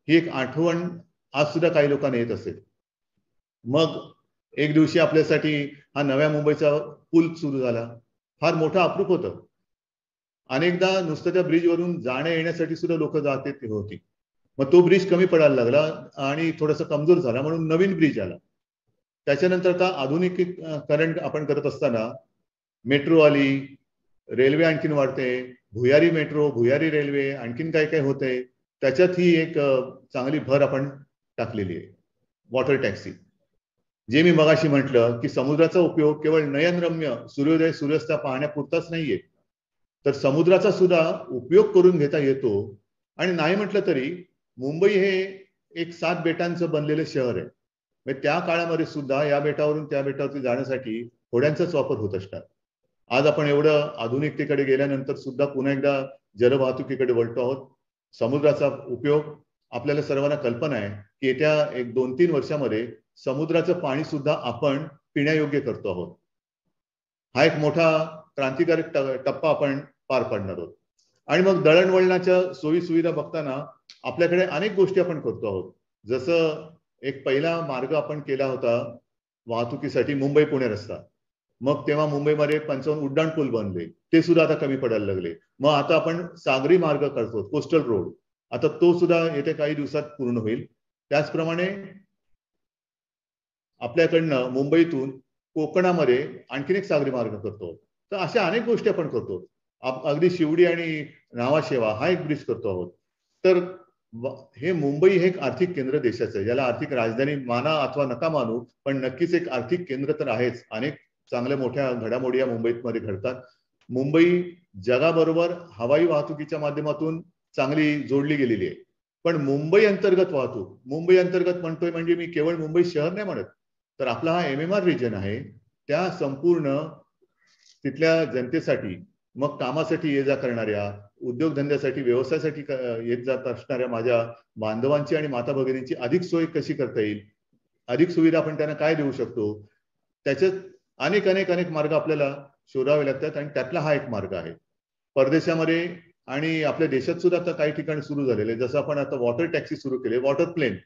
ही एक आठवण आज सुद्धा काही लोकांना येत असेल. मग एक दिवशी आपल्यासाठी हा नव्या मुंबईचा पूल सुरू झाला. फार मोठा अप्रूप होतं. अनेकदा नुसतं त्या ब्रिजवरून जाण्या येण्यासाठी सुद्धा लोक जाते होती. मग तो ब्रिज कमी पडायला लागला आणि थोडासा कमजोर झाला म्हणून नवीन ब्रिज आला. त्याच्यानंतर आता आधुनिकीकरण आपण करत असताना मेट्रो आली, रेल्वे आणखीन वाढते, भुयारी मेट्रो, भुयारी रेल्वे, आणखीन काय काय होतंय. त्याच्यात ही एक चांगली भर आपण टाकलेली आहे. वॉटर टॅक्सी जे मी मगाशी म्हटलं की समुद्राचा उपयोग केवळ नयनरम्य सूर्योदय सूर्यास्त पाहण्यापुरताच नाहीये, तर समुद्राचा सुद्धा उपयोग करून घेता येतो. आणि नाही म्हटलं तरी मुंबई हे एक 7 बेटांचं बनलेलं शहर आहे. त्या काळामध्ये सुद्धा या बेटावरून त्या बेटावरती जाण्यासाठी होड्यांचाच वापर होत असतात. आज आपण एवढं आधुनिकतेकडे गेल्यानंतर सुद्धा पुन्हा एकदा जलवाहतुकीकडे वळतो आहोत. समुद्राचा उपयोग आपल्याला सर्वांना कल्पना आहे की येत्या 1-2-3 वर्षामध्ये समुद्राचं पाणी सुद्धा आपण पिण्यायोग्य करतो आहोत. हा एक मोठा क्रांतिकारक टप्पा आपण पार पाडणार आहोत. आणि मग दळणवळणाच्या सोयी सुविधा बघताना आपल्याकडे अनेक गोष्टी आपण करतो आहोत. जसं एक पहिला मार्ग आपण केला होता वाहतुकीसाठी मुंबई पुणे रस्ता. मग तेव्हा मुंबईमध्ये 55 उड्डाण पूल बनले, ते सुद्धा आता कमी पडायला लागले. मग आता आपण सागरी मार्ग करतो, कोस्टल रोड, आता तो सुद्धा येत्या काही दिवसात पूर्ण होईल. त्याचप्रमाणे आपल्याकडनं मुंबईतून कोकणामध्ये आणखीन एक सागरी मार्ग करतो. तर अशा अनेक गोष्टी आपण करतो. अगदी शिवडी आणि नावाशेवा हा एक ब्रिज करतो आहोत. तर हे मुंबई हे एक आर्थिक केंद्र देशाचं आहे, ज्याला आर्थिक राजधानी माना अथवा नका मानू, पण नक्कीच एक आर्थिक केंद्र तर आहेच. अनेक चांगल्या मोठ्या घडामोडी या मुंबईमध्ये घडतात. मुंबई जगाबरोबर हवाई वाहतुकीच्या माध्यमातून चांगली जोडली गेलेली आहे. पण मुंबई अंतर्गत वाहतूक, मुंबई अंतर्गत म्हणतोय म्हणजे मी केवळ मुंबई शहर नाही म्हणत, तर आपला हा MMR रिजन आहे, त्या संपूर्ण तिथल्या जनतेसाठी, मग कामासाठी ये जा करणाऱ्या, उद्योगधंद्यासाठी, व्यवसायासाठी येत जात असणाऱ्या माझ्या बांधवांची आणि माता भगिनींची अधिक सोय कशी करता येईल, अधिक सुविधा आपण त्यांना काय देऊ शकतो, त्याच्यात अनेक मार्ग आपल्याला शोधावे लागतात आणि त्यातला हा एक मार्ग आहे. परदेशामध्ये आणि आपल्या देशात सुद्धा आता काही ठिकाणी सुरू झालेले, जसं आपण आता वॉटर टॅक्सी सुरू केले, वॉटर प्लेन,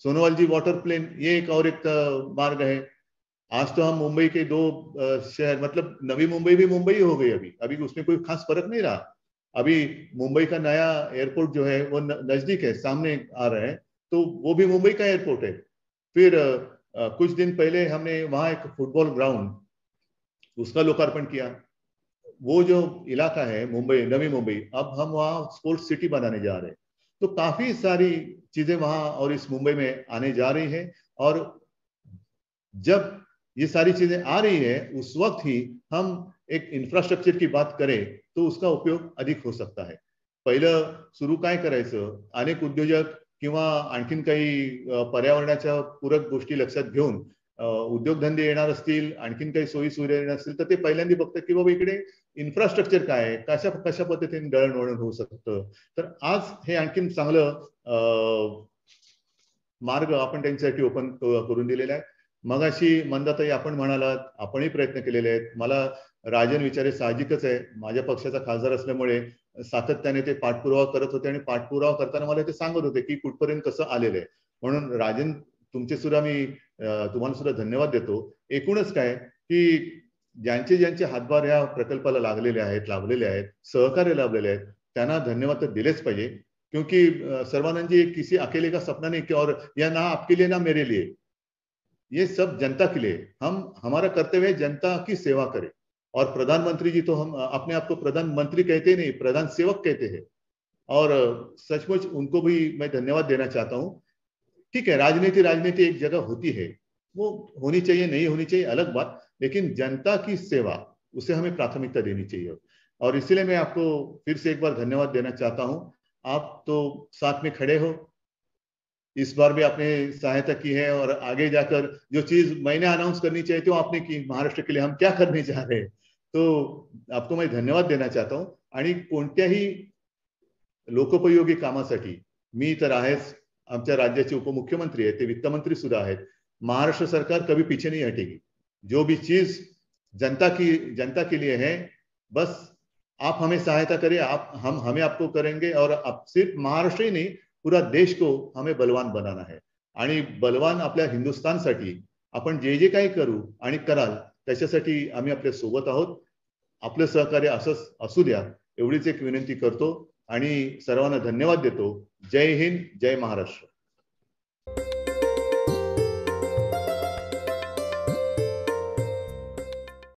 सोनोवाल जी वाटर प्लेन, ये एक और एक मार्ग है. आज तो हम मुंबई के दो शहर, मतलब नवी मुंबई भी मुंबई ही हो गई अभी उसमें कोई खास फर्क नहीं रहा. अभी मुंबई का नया एयरपोर्ट जो है वो नजदीक है, सामने आ रहा है, तो वो भी मुंबई का एयरपोर्ट है. फिर कुछ दिन पहले हमने वहां एक फुटबॉल ग्राउंड, उसका लोकार्पण किया. वो जो इलाका है मुंबई, नवी मुंबई, अब हम वहाँ स्पोर्ट्स सिटी बनाने जा रहे हैं. तो काफी सारी चीजें वहां और इस मुंबई में आने जा रही है, और जब ये सारी चीजें आ रही है उस वक्त ही हम एक इंफ्रास्ट्रक्चर की बात करें तो उसका उपयोग अधिक हो सकता है. पहिलं सुरू काय करायचं, अनेक उद्योजक किंवा आणखीन काही पर्यावरणाच्या पूरक गोष्टी लक्षात घेऊन उद्योगधंदे येणार असतील, आणखीन काही सोयी सुविधा येणार असतील, तर ते पहिल्यांदा बघतात की बाबा इकडे इन्फ्रास्ट्रक्चर काय आहे, कशा पद्धतीने दळणवळण होऊ शकतं. तर आज हे आणखीन चांगलं मार्ग आपण त्यांच्यासाठी ओपन करून दिलेला आहे. मगाशी मंदाताई आपण म्हणालात, आपणही प्रयत्न केलेले आहेत. मला राजन विचारे साहजिकच आहे, माझ्या पक्षाचा खासदार असल्यामुळे सातत्याने ते पाठपुरावा करत होते आणि पाठपुरावा करताना मला ते सांगत होते की कुठपर्यंत कसं आलेलं आहे. म्हणून राजन तुमचे सुद्धा मी तुम्हाला सुद्धा धन्यवाद देतो. एकूणच काय की ज्यांचे हातभार या प्रकल्पाला लागलेले आहेत, सहकार्य लाभलेले आहेत, त्यांना धन्यवाद तर दिलेच पाहिजे. क्योंकि सर्वानंद जी किसी अकेले का सपना नहीं, और या ना आपके लिए ना मेरे लिए, ये सब जनता के लिए. हमारा कर्तव्य है जनता की सेवा करें. और प्रधानमंत्री जी तो हम अपने आप को प्रधानमंत्री कहते नहीं, प्रधान सेवक कहते हैं, और सचमुच उनको भी मैं धन्यवाद देना चाहता हूँ. ठीक है, राजनीति एक जगह होती है, वो होनी चाहिए, नहीं होनी चाहिए अलग बात, लेकिन जनता की सेवा उसे हमें प्राथमिकता देनी चाहिए. और इसलिए मैं आपको फिर से एक बार धन्यवाद देना चाहता हूँ. आप तो साथ में खड़े हो, इस बार भी आपने सहायता की है, और आगे जाकर जो चीज मैंने अनाउंस करनी चाहिए थी वो आपने की. महाराष्ट्र के लिए हम क्या करने जा रहे हैं, तो आपको मैं धन्यवाद देना चाहता हूं. आणि कोणत्याही लोकोपयोगी कामासाठी मी तर आहेच, आमच्या राज्याचे उपमुख्यमंत्री आहेत, ते वित्तमंत्री सुद्धा आहेत. महाराष्ट्र सरकार कभी पीछे नहीं हटेगी. जो भी चीज जनता के लिए है, बस आप हमें सहायता करें, हम हमें आपको करेंगे. और अब सिर्फ महाराष्ट्र ही नहीं, पूरा देश को हमें बलवान बनाना है. आणि बलवान आपल्या हिंदुस्थानसाठी आपण जे काही करू आणि कराल त्याच्यासाठी आम्ही आपल्या सोबत आहोत. आपलं सहकार्य असंच असू द्या, एवढीच एक विनंती करतो आणि सर्वांना धन्यवाद देतो. जय हिंद, जय महाराष्ट्र.